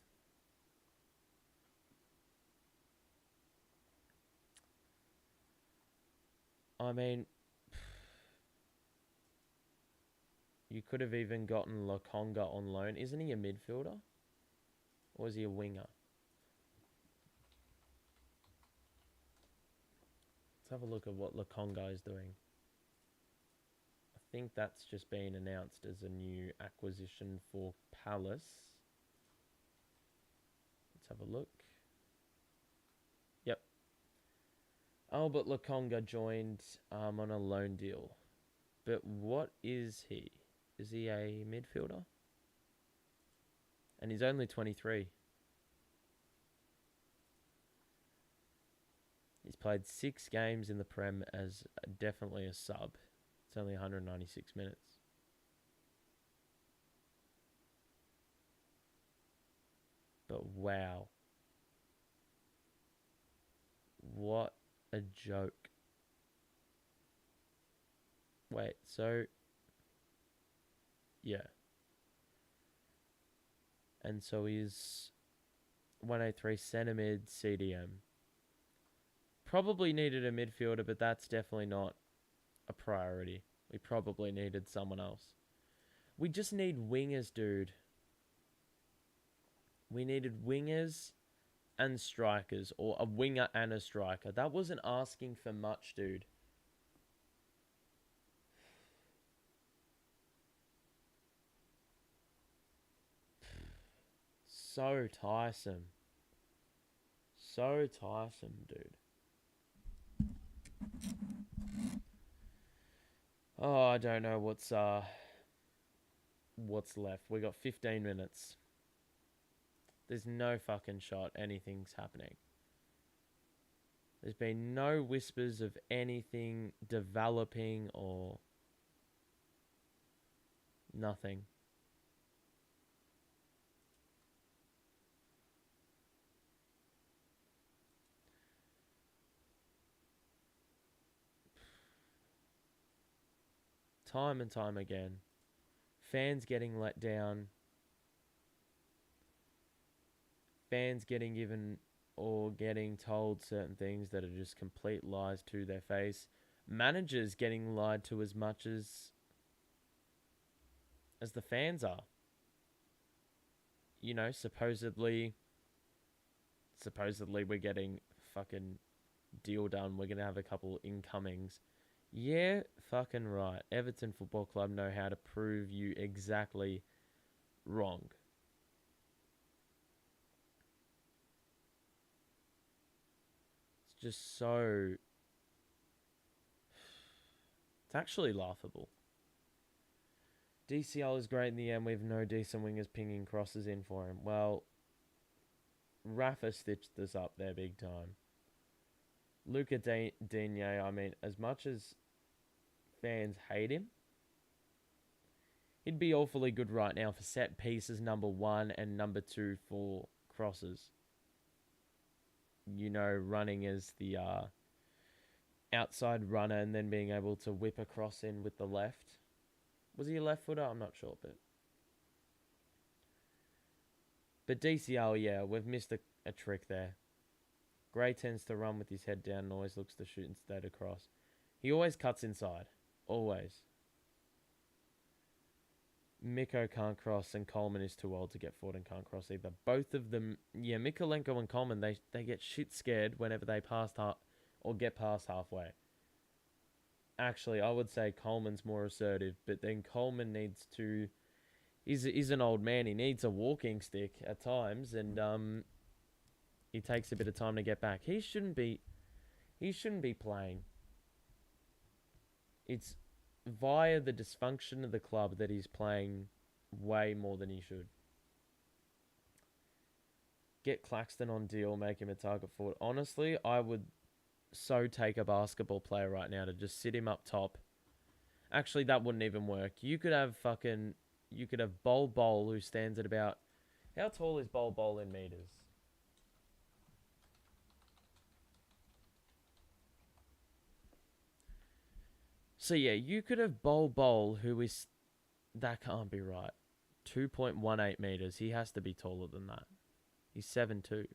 I mean, you could have even gotten Lokonga on loan. Isn't he a midfielder? Or is he a winger? Let's have a look at what Lokonga is doing. I think that's just been announced as a new acquisition for Palace. Let's have a look. Yep. Oh, but Lokonga joined on a loan deal. But what is he? Is he a midfielder? And he's only 23. He's played 6 games in the Prem as definitely a sub. It's only 196 minutes. But wow. What a joke. Wait, so... yeah. And so he's 183 centre mid CDM. Probably needed a midfielder, but that's definitely not a priority. We probably needed someone else. We just need wingers, dude. We needed wingers and strikers, or a winger and a striker. That wasn't asking for much, dude. So tiresome. So tiresome, dude. Oh, I don't know what's left. We got 15 minutes. There's no fucking shot anything's happening. There's been no whispers of anything developing or nothing. Time and time again. Fans getting let down. fans getting given or getting told certain things that are just complete lies to their face. Managers getting lied to as much as the fans are. You know, supposedly we're getting fucking deal done. We're gonna have a couple incomings. Yeah, fucking right. Everton Football Club know how to prove you exactly wrong. It's just so. It's actually laughable. DCL is great in the end. We have no decent wingers pinging crosses in for him. Well, Rafa stitched this up there big time. Luca Digne, I mean, as much as fans hate him, he'd be awfully good right now for set pieces, number 1, and number 2 for crosses. You know, running as the outside runner and then being able to whip a cross in with the left. Was he a left footer? I'm not sure, but DCL, yeah, we've missed a trick there. Gray tends to run with his head down and always looks to shoot instead across. He always cuts inside. Always. Miko can't cross and Coleman is too old to get forward and can't cross either. Both of them, yeah, Mikolenko and Coleman, they get shit scared whenever they pass or get past halfway. Actually, I would say Coleman's more assertive, but then Coleman needs to... He's an old man. He needs a walking stick at times, and he takes a bit of time to get back. He shouldn't be playing. It's via the dysfunction of the club that he's playing way more than he should. Get Claxton on deal, make him a target forward. Honestly, I would so take a basketball player right now to just sit him up top. Actually, that wouldn't even work. You could have Bol, who stands at about... How tall is Bol in meters? So yeah, you could have Bol, who is... That can't be right. 2.18 meters. He has to be taller than that. He's 7'2".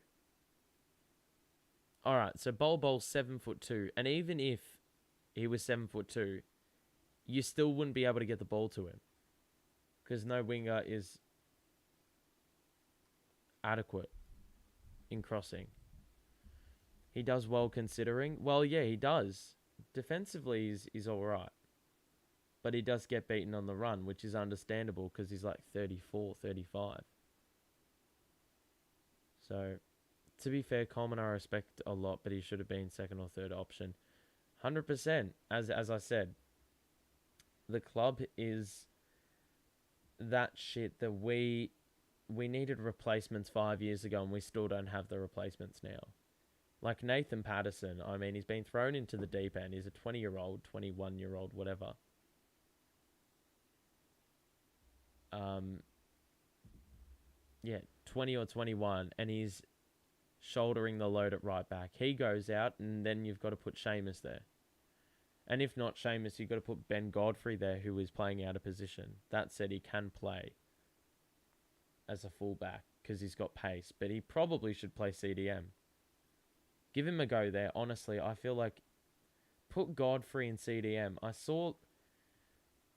Alright, so Bol's 7'2", and even if he was 7'2", you still wouldn't be able to get the ball to him. Because no winger is adequate in crossing. He does well considering. Well, yeah, he does. Defensively, he's alright. But he does get beaten on the run, which is understandable because he's like 34, 35. So, to be fair, Coleman I respect a lot, but he should have been second or third option. 100%. As I said, the club is that shit that we needed replacements 5 years ago and we still don't have the replacements now. Like Nathan Patterson, I mean, he's been thrown into the deep end. He's a 20-year-old, 21-year-old, whatever. Yeah, 20 or 21, and he's shouldering the load at right back. He goes out, and then you've got to put Seamus there. And if not Seamus, you've got to put Ben Godfrey there, who is playing out of position. That said, he can play as a fullback because he's got pace, but he probably should play CDM. Give him a go there. Honestly, I feel like put Godfrey in CDM. I saw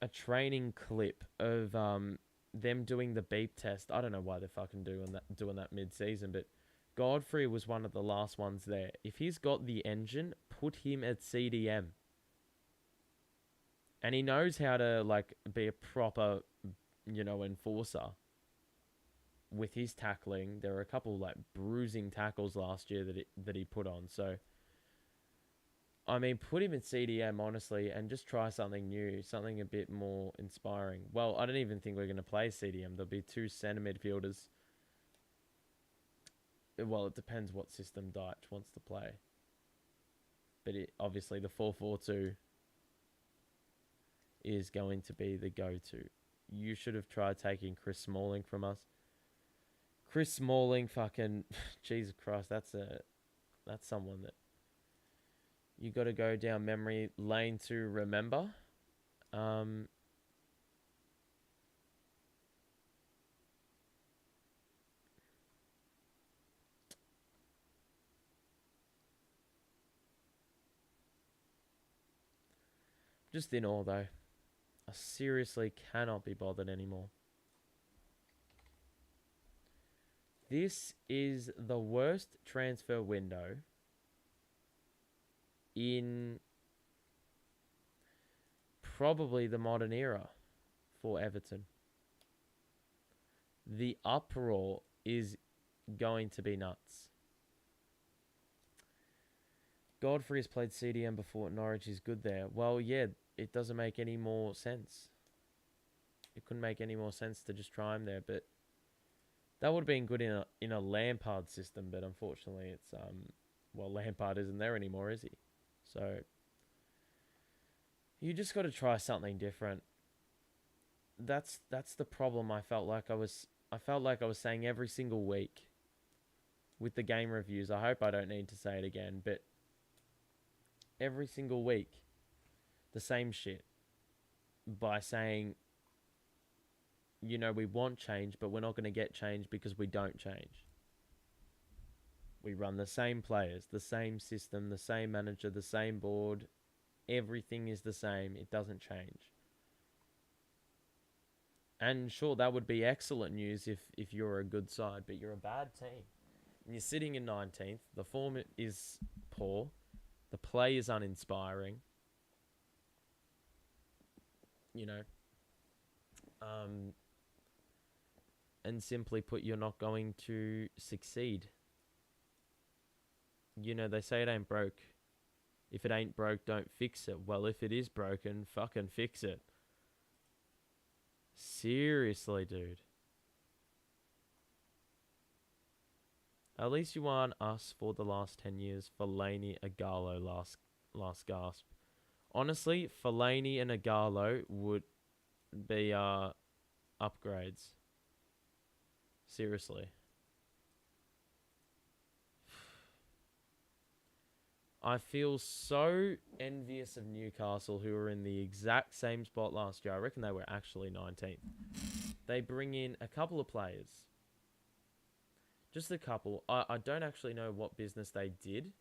a training clip of them doing the beep test. I don't know why they're fucking doing that mid-season, but Godfrey was one of the last ones there. If he's got the engine, put him at CDM. And he knows how to like be a proper, enforcer. With his tackling, there were a couple like bruising tackles last year that he put on. So, I mean, put him in CDM, honestly, and just try something new, something a bit more inspiring. Well, I don't even think we're going to play CDM. There'll be 2 centre midfielders. Well, it depends what system Deitch wants to play. But obviously, the 4-4-2 is going to be the go-to. You should have tried taking Chris Smalling from us. Chris Smalling, fucking... Jesus Christ, that's someone that... You got to go down memory lane to remember. Just in awe, though. I seriously cannot be bothered anymore. This is the worst transfer window in probably the modern era for Everton. The uproar is going to be nuts. Godfrey has played CDM before at Norwich. Is good there. Well, yeah, it doesn't make any more sense. It couldn't make any more sense to just try him there, but that would have been good in a Lampard system. But unfortunately, it's Lampard isn't there anymore, is he? So you just got to try something different. That's the problem. I felt like I was saying every single week with the game reviews. I hope I don't need to say it again, but every single week, the same shit by saying, we want change, but we're not going to get change because we don't change. We run the same players, the same system, the same manager, the same board. Everything is the same. It doesn't change. And sure, that would be excellent news if you're a good side, but you're a bad team. And you're sitting in 19th. The form is poor. The play is uninspiring. And simply put, you're not going to succeed. They say it ain't broke. If it ain't broke, don't fix it. Well, if it is broken, fucking fix it. Seriously, dude. At least you aren't us for the last 10 years. Fellaini, Agallo, last gasp. Honestly, Fellaini and Agallo would be upgrades. Seriously. I feel so envious of Newcastle, who were in the exact same spot last year. I reckon they were actually 19th. They bring in a couple of players. Just a couple. I don't actually know what business they did.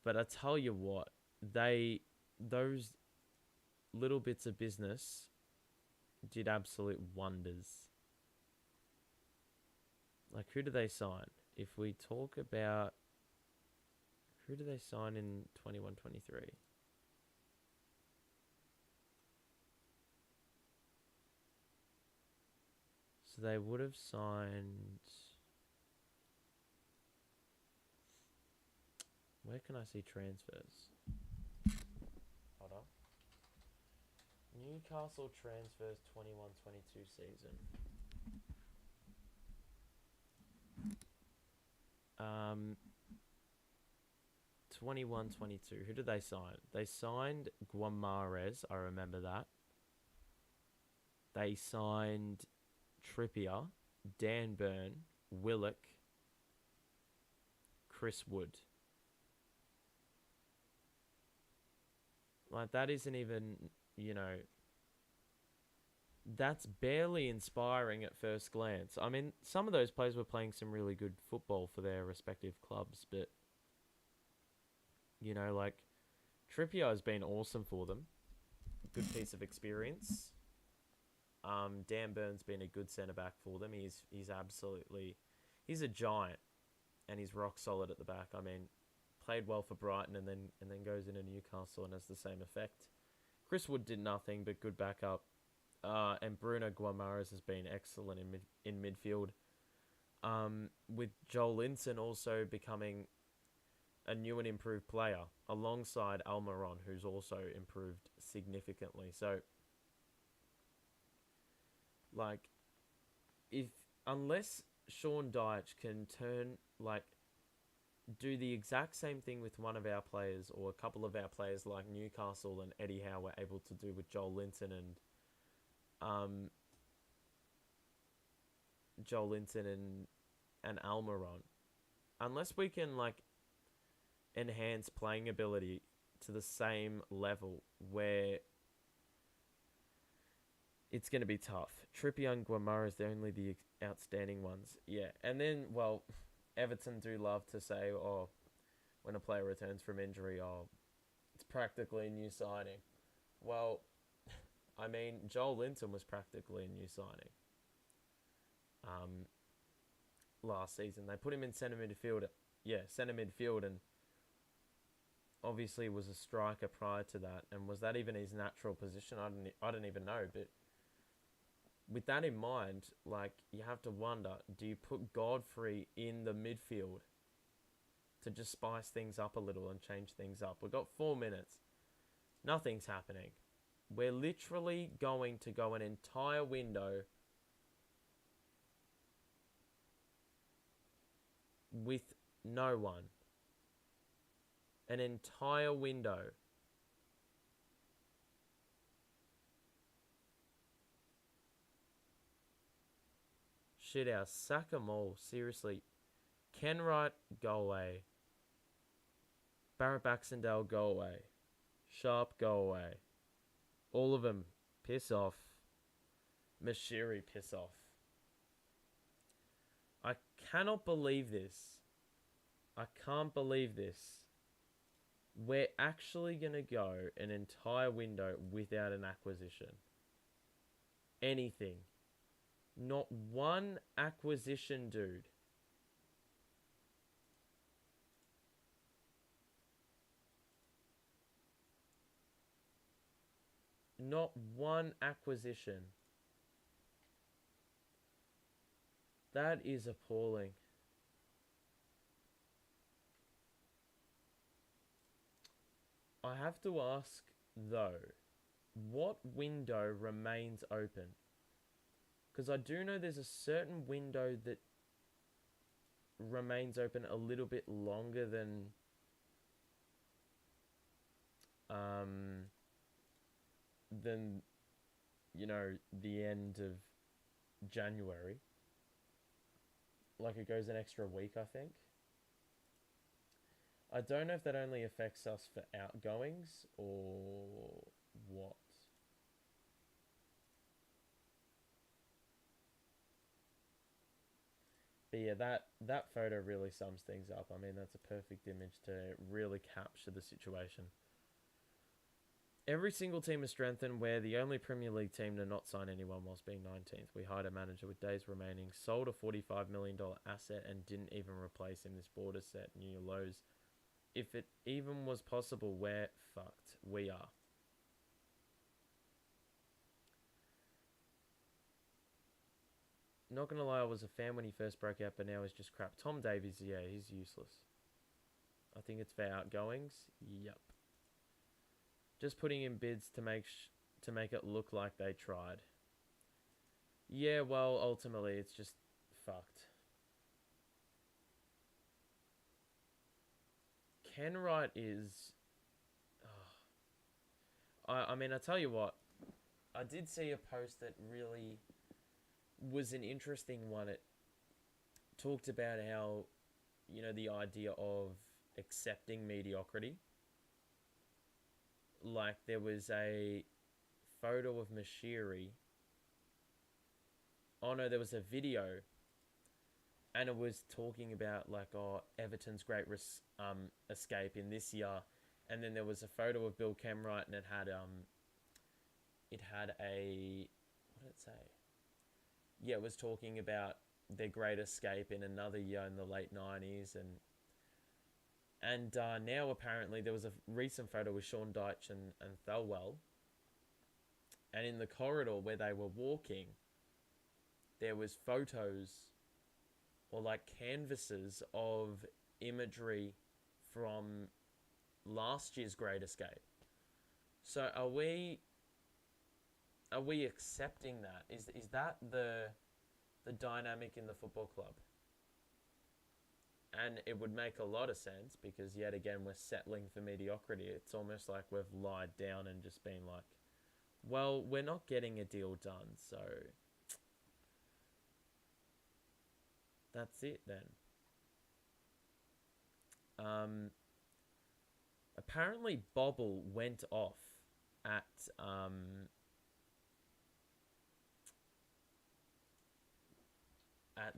But I tell you what, those little bits of business did absolute wonders. Like, who do they sign? If we talk about who do they sign in 21-23? So they would have signed. Where can I see transfers? Hold on. Newcastle transfers 21-22 season. 21-22. Who did they sign? They signed Guimarães. I remember that. They signed Trippier, Dan Burn, Willock, Chris Wood. Like, that isn't even, that's barely inspiring at first glance. I mean, some of those players were playing some really good football for their respective clubs, but, like, Trippier has been awesome for them. Good piece of experience. Dan Burn's been a good centre-back for them. He's a giant, and he's rock solid at the back. I mean, played well for Brighton and then goes into Newcastle and has the same effect. Chris Wood did nothing but good backup. And Bruno Guimarães has been excellent in midfield. With Joel Linton also becoming a new and improved player alongside Almiron, who's also improved significantly. So, like, unless Sean Dyche can do the exact same thing with one of our players or a couple of our players like Newcastle and Eddie Howe were able to do with Joel Linton and Almiron. Unless we can enhance playing ability to the same level where it's going to be tough. Trippier and Guimarães, they're only the outstanding ones. Yeah, and then, Everton do love to say, when a player returns from injury, practically a new signing. Well, I mean, Joel Linton was practically a new signing. Um, Last season they put him in centre midfield. Yeah, centre midfield, and obviously was a striker prior to that. And was that even his natural position? I don't even know. But with that in mind, like, you have to wonder: do you put Godfrey in the midfield to just spice things up a little and change things up? We've got 4 minutes. Nothing's happening. We're literally going to go an entire window with no one. An entire window. Shit house. Sack 'em all. Seriously. Kenwright, go away. Barrett Baxendale, go away. Sharp, go away. All of them, piss off. Mashiri, piss off. I cannot believe this. I can't believe this. We're actually going to go an entire window without an acquisition. Anything. Not one acquisition, dude. Not one acquisition. That is appalling. I have to ask, though, what window remains open? Because I do know there's a certain window that remains open a little bit longer than the end of January. Like, it goes an extra week, I think. I don't know if that only affects us for outgoings or what. But yeah, that photo really sums things up. I mean, that's a perfect image to really capture the situation. Every single team is strengthened. We're the only Premier League team to not sign anyone whilst being 19th. We hired a manager with days remaining, sold a $45 million asset, and didn't even replace him. This board has set new lows. If it even was possible, we're fucked. We are. Not gonna lie, I was a fan when he first broke out, but now he's just crap. Tom Davies, yeah, he's useless. I think it's for outgoings. Yep. Just putting in bids to make it look like they tried. Yeah, well, ultimately, it's just fucked. Kenwright is... I mean, I tell you what. I did see a post that really was an interesting one. It talked about how, the idea of accepting mediocrity. Like, there was a photo of Mashiri. Oh no, there was a video, and it was talking about, like, Everton's great escape in this year, and then there was a photo of Bill Kenwright, and it had a what did it say? Yeah, it was talking about their great escape in another year in the late 90s, and now apparently there was a recent photo with Sean Dyche and Thelwell, and in the corridor where they were walking, there was photos or like canvases of imagery from last year's Great Escape. So are we accepting that? Is that the dynamic in the football club? And it would make a lot of sense, because yet again we're settling for mediocrity. It's almost like we've lied down and just been like, well, we're not getting a deal done, so that's it then. Apparently Bobble went off at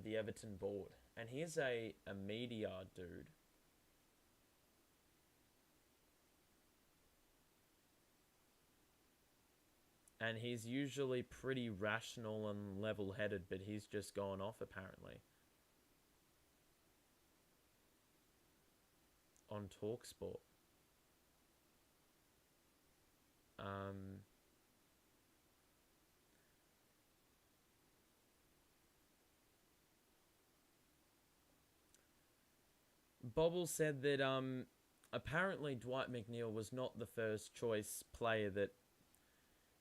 the Everton board, and he's a media dude. And he's usually pretty rational and level-headed, but he's just gone off apparently on TalkSport. Bobble said that apparently Dwight McNeil was not the first choice player that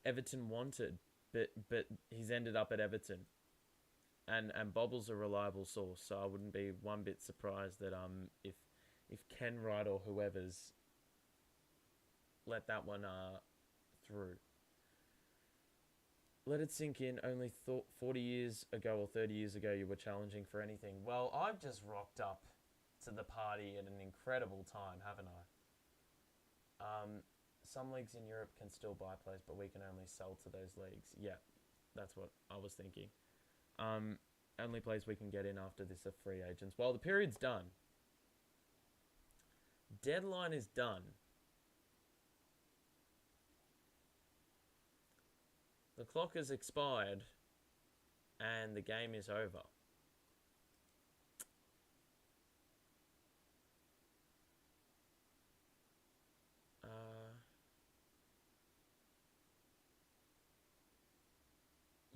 Everton wanted, but he's ended up at Everton. And Bobble's a reliable source, so I wouldn't be one bit surprised that if Ken Wright or whoever's let that one through. Let it sink in. Only 40 years ago or 30 years ago you were challenging for anything. Well, I've just rocked up to the party at an incredible time, haven't I? Some leagues in Europe can still buy players, but we can only sell to those leagues. Yeah, that's what I was thinking. Only players we can get in after this are free agents. Well, the period's done. Deadline is done. The clock has expired, and the game is over.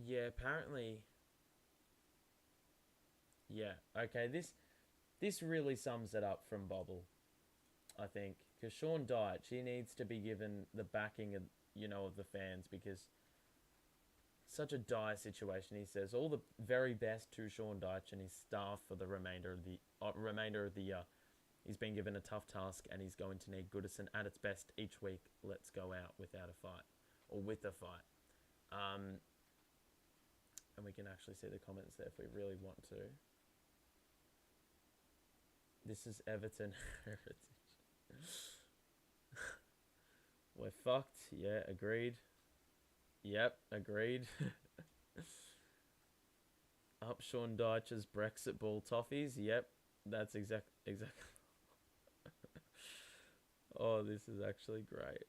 Yeah, apparently. Yeah, okay. This really sums it up from Bobble, I think, because Sean Dyche, he needs to be given the backing of of the fans, because such a dire situation. He says all the very best to Sean Dyche and his staff for the remainder of the year. He's been given a tough task, and he's going to need Goodison at its best each week. Let's go out without a fight, or with a fight. And we can actually see the comments there if we really want to. This is Everton heritage. We're fucked. Yeah, agreed. Yep, agreed. Up Sean Dyche's Brexit ball toffees. Yep, that's exactly. Oh, this is actually great.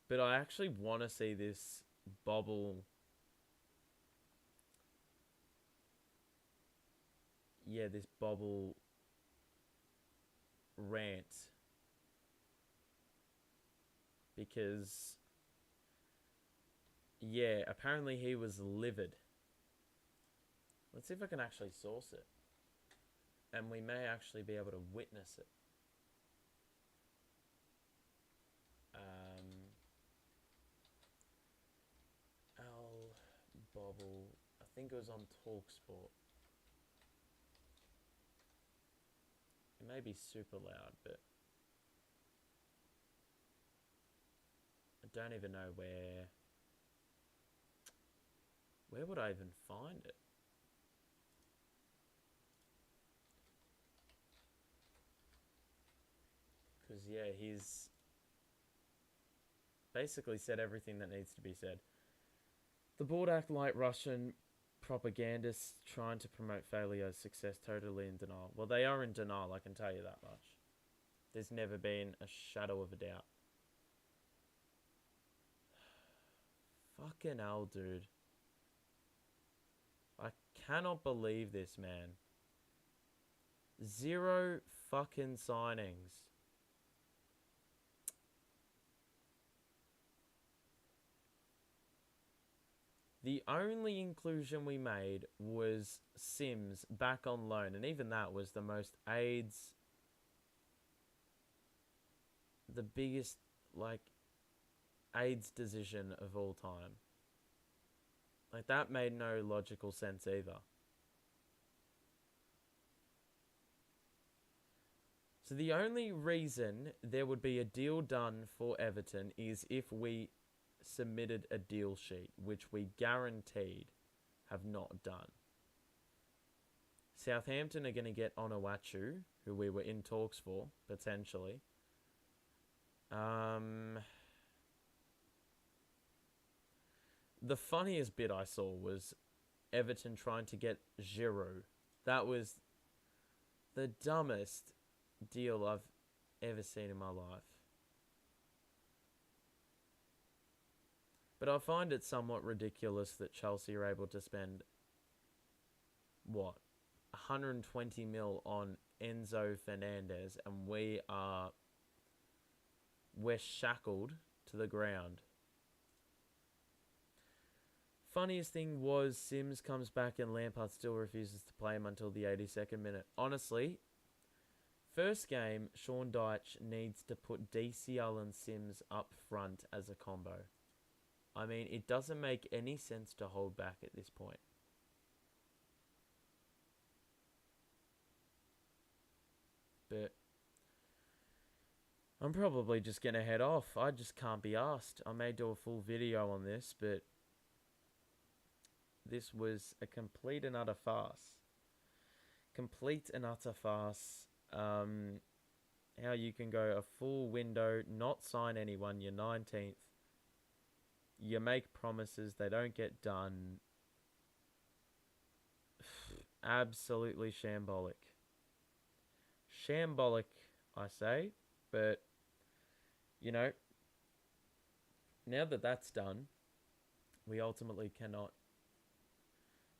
But I actually want to see this Bobble. Yeah, this Bobble rant. Because, yeah, apparently he was livid. Let's see if I can actually source it. And we may actually be able to witness it. Al Bobble. I think it was on TalkSport. It may be super loud, but I don't even know where. Where would I even find it? Because, yeah, he's basically said everything that needs to be said. The board act like Russian propagandists trying to promote failure as success, totally in denial. Well, they are in denial, I can tell you that much. There's never been a shadow of a doubt. Fucking hell, dude. I cannot believe this, man. 0 fucking signings. The only inclusion we made was Sims back on loan, and even that was the most AIDS, the biggest, AIDS decision of all time. That made no logical sense either. So the only reason there would be a deal done for Everton is if we submitted a deal sheet, which we guaranteed have not done. Southampton are going to get Onuachu, who we were in talks for, potentially. The funniest bit I saw was Everton trying to get Giroud. That was the dumbest deal I've ever seen in my life. But I find it somewhat ridiculous that Chelsea are able to spend, what, 120 mil on Enzo Fernandez, and we're shackled to the ground. Funniest thing was Sims comes back and Lampard still refuses to play him until the 82nd minute. Honestly, first game, Sean Dyche needs to put DCL and Sims up front as a combo. I mean, it doesn't make any sense to hold back at this point. But I'm probably just going to head off. I just can't be asked. I may do a full video on this, but this was a complete and utter farce. Complete and utter farce. How you can go a full window, not sign anyone, you're 19th. You make promises, they don't get done. Absolutely shambolic. Shambolic, I say. But, you know, now that that's done, we ultimately cannot.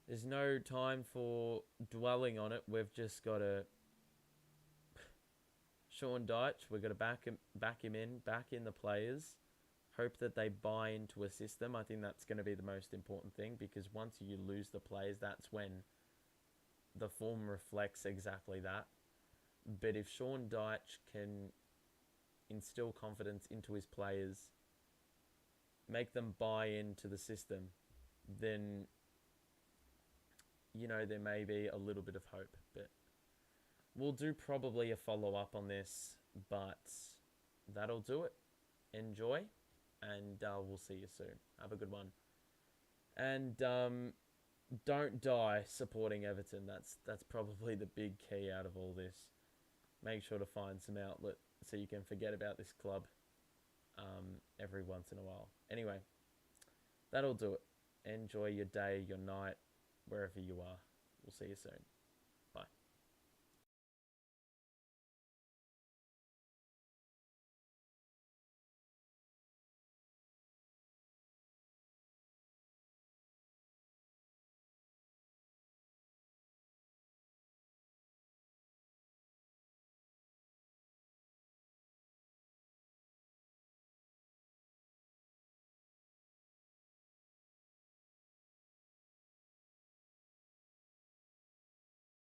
There's no time for dwelling on it. We've just got to. Sean Dyche, we've got to back in the players. Hope that they buy into a system. I think that's going to be the most important thing, because once you lose the players, that's when the form reflects exactly that. But if Sean Dyche can instill confidence into his players, make them buy into the system, then, you know, there may be a little bit of hope. But we'll do probably a follow-up on this, but that'll do it. Enjoy, and we'll see you soon. Have a good one. And don't die supporting Everton. That's probably the big key out of all this. Make sure to find some outlet so you can forget about this club every once in a while. Anyway, that'll do it. Enjoy your day, your night, wherever you are. We'll see you soon.